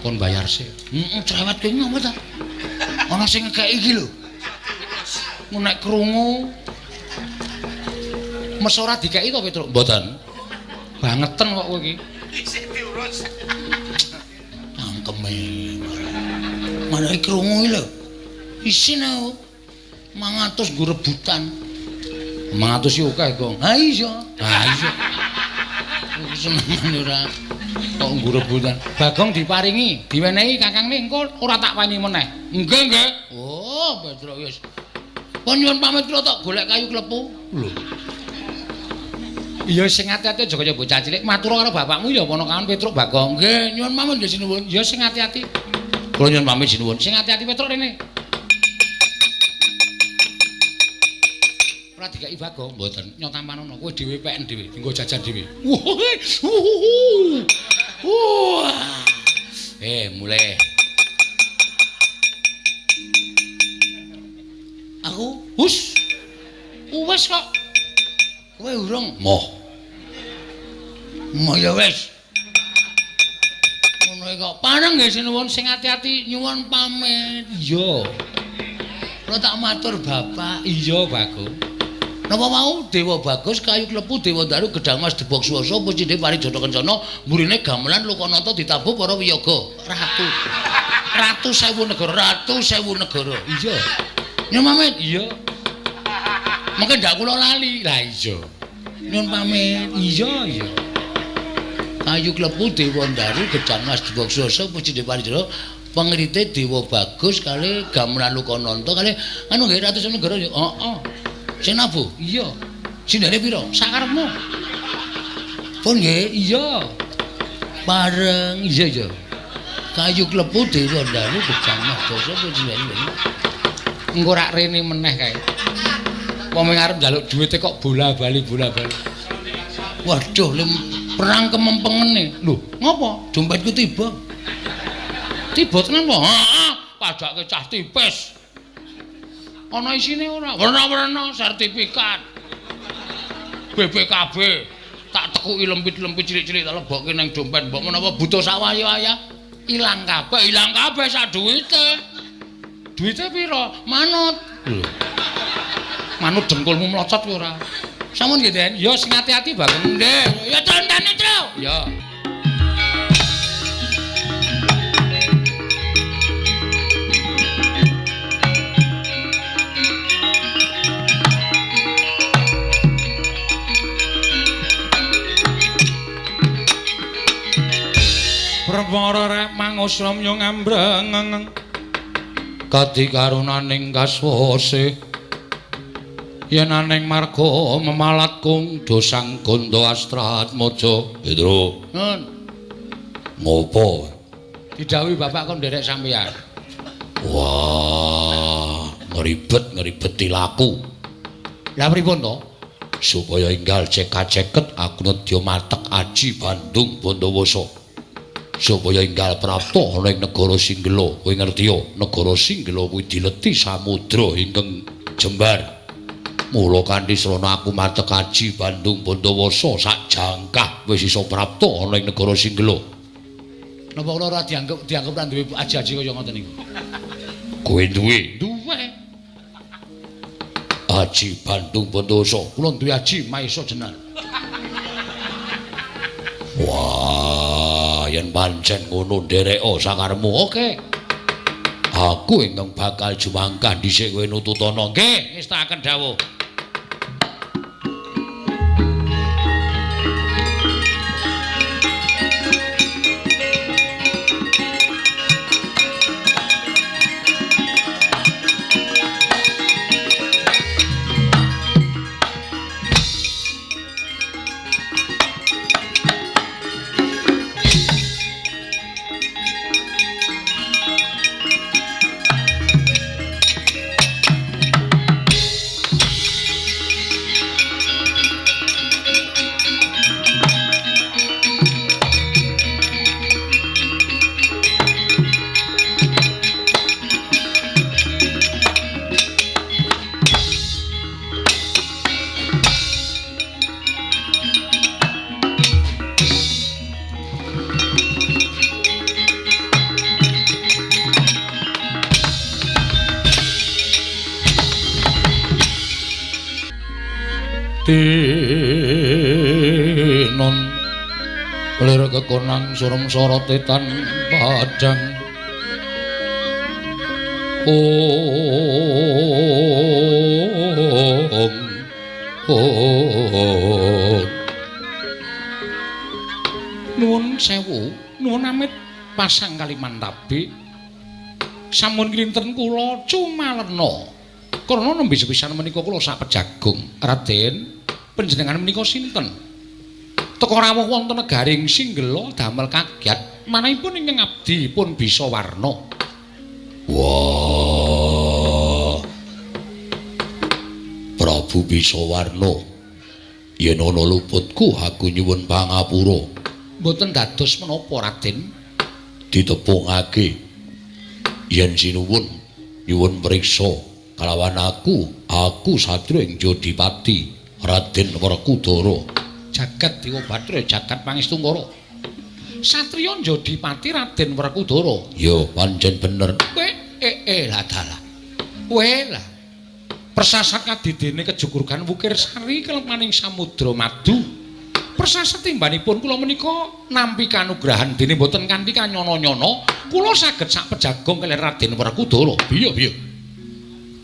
pun bayar sik. Cerewet kowe ngopo ta? Ana sing ngekeki iki lho. Nek krungu mes ora dikeki to Petruk? Mboten. Bangeten kok kowe iki. Isih diurus. Cangkeme. Mana iki krungu iki lho. Isine 500 nggo rebutan. 500 iki akeh, Gong. Ha iya. Ha iya. Senengane ora kok nggo rebutan. Bagong diparingi, diwenehi Kakangne engko ora tak wani meneh. Nggih, nggih. Oh, Petruk wis. Pun nyuwun pamit kula tak golek kayu klepu. Lho. Iya sing ati-ati aja kaya bocah cilik. Matur karo bapakmu ya ana kawan Petruk Bagong. Nggih, nyuwun pamit nggih sinuwun. Ya sing ati-ati. Kula nyuwun pamit sinuwun. Sing ati-ati Petruk rene. Ora dikeki Bagong, mboten. Nyotampan ana kowe dhewe PN dhewe, dienggo jajan dhewe. Wah. Mulai. Aku hus. Wes kok. Kowe urung moh. Moh ya wis. Ngono kok. Paneng nggih sinuwun sing ati-ati nyuwun pamit. Iya. Kula tak matur Bapak. Iya, Bagong. Napa mau Dewa Bagus kayu klepu Dewa Ndaru Gedang Mas Debok Swasa Puscindhe Parijata Kencana mburine gamelan Lokananta ditabuh para wiyaga. Ratu Sewu Negara. Iya. Nyuwun pamit. Iya. Mungkin ndak kula lali. Lah iya. Nyuwun pamit. Iya. Kayu klepu Dewa Ndaru Gedang Mas Debok Swasa Puscindhe Parijata pengrite Dewa Bagus kali gamelan Lokananta kali anu nggih Ratu Sewu Negara. Heeh. Sing nabuh? Iya. Sindane pira? Sakarepmu. Pun nggih, iya. Bareng iya. Kayu klepu Dewa Ndaru Gedang Mas Debok Swasa Puscindhe. Engko rak rene meneh kae. Wong arep njaluk dhuwite kok bola-bali. Waduh, perang kemempengene. Lho, ngopo? Dompetku tiba. Tiba tenan po. Heeh, pajake cah tipis. Ana isine ora? Werna-werna sertifikat. BPKB. Tak tekuki lempit-lempit cilik-cilik tak lebokke nang dompet. Mbok menapa butuh sak waya-waya? Ilang kabeh sak duwite. Duwite pira? Manut. Manut dengkulmu mlocot kowe ora. Sampun nggih, Den. Ya sing ati-ati bangun nggih. Ya tandane, Tru. Ya. Perpara rek mangusram yo ngambreng kadi karunaning kaswase yen aning marga memalat kung dosang gondo astrat mojo Pedro ngopo didhawuhi bapak kon nderek sampeyan wah ngeribet laku lha pripun to supaya enggal ceket aku nedya matek aji Bandung Bondowoso supaya enggal prapta ana ing negara Singgela kowe ngerti ya negara Singgela kuwi dileti samudra ingkang jembar mula kanthi srana aku matek aji Bandung Bondowoso sak jangkah wis iso prapta ana ing negara Singgela napa kula ora dianggep lan duwe aji-aji kaya ngoten niku kowe duwe aji Bandung Bondowoso kula duwe aji Maesa Jenar wah yen pancen ngono ndereka sakaremu oke aku ingkang bakal jumangkah dhisik kowe nututana nggih ngestaken dawuh Tinon lir kekonang surem sorotetan padang nuwun sewu nuwun amit pasang Kalimantabe sampun kinten kula cumalena karena nembe sepisan menika kula sak pejagung Raden panjenengan menika sinten teka rawuh wonten negaring Singgela damel kagiat manahipun ingkang abdi pun bisa warna wah Prabu bisa warna yen ana luputku aku nyuwun pangapura mboten dados menapa Raden ditepungake yen sinuwun nyuwun priksa kalawan aku satria ing Jodipati Raden Werkudara jagat Dewa Bathara jagat Pangestu-Kara satriya Jodipati Raden Werkudara ya pancen bener kowe lah dalah kowe lah persasat kadidene kejukurgan Wukir Sari kelemaning Samudra Madu persasat timbanipun kula menika nampi kanugrahan dene boten kanthi kanyono-nyono kula saged sak pejagong kaliyan Raden Werkudara piye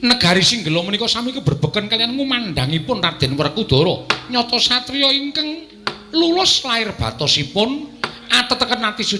negari Singgela menika sami keberbeken kaliyan ngumandhangipun Raden Werkudara nyata satriya ingkang lulus lair batosipun ateteken ati suci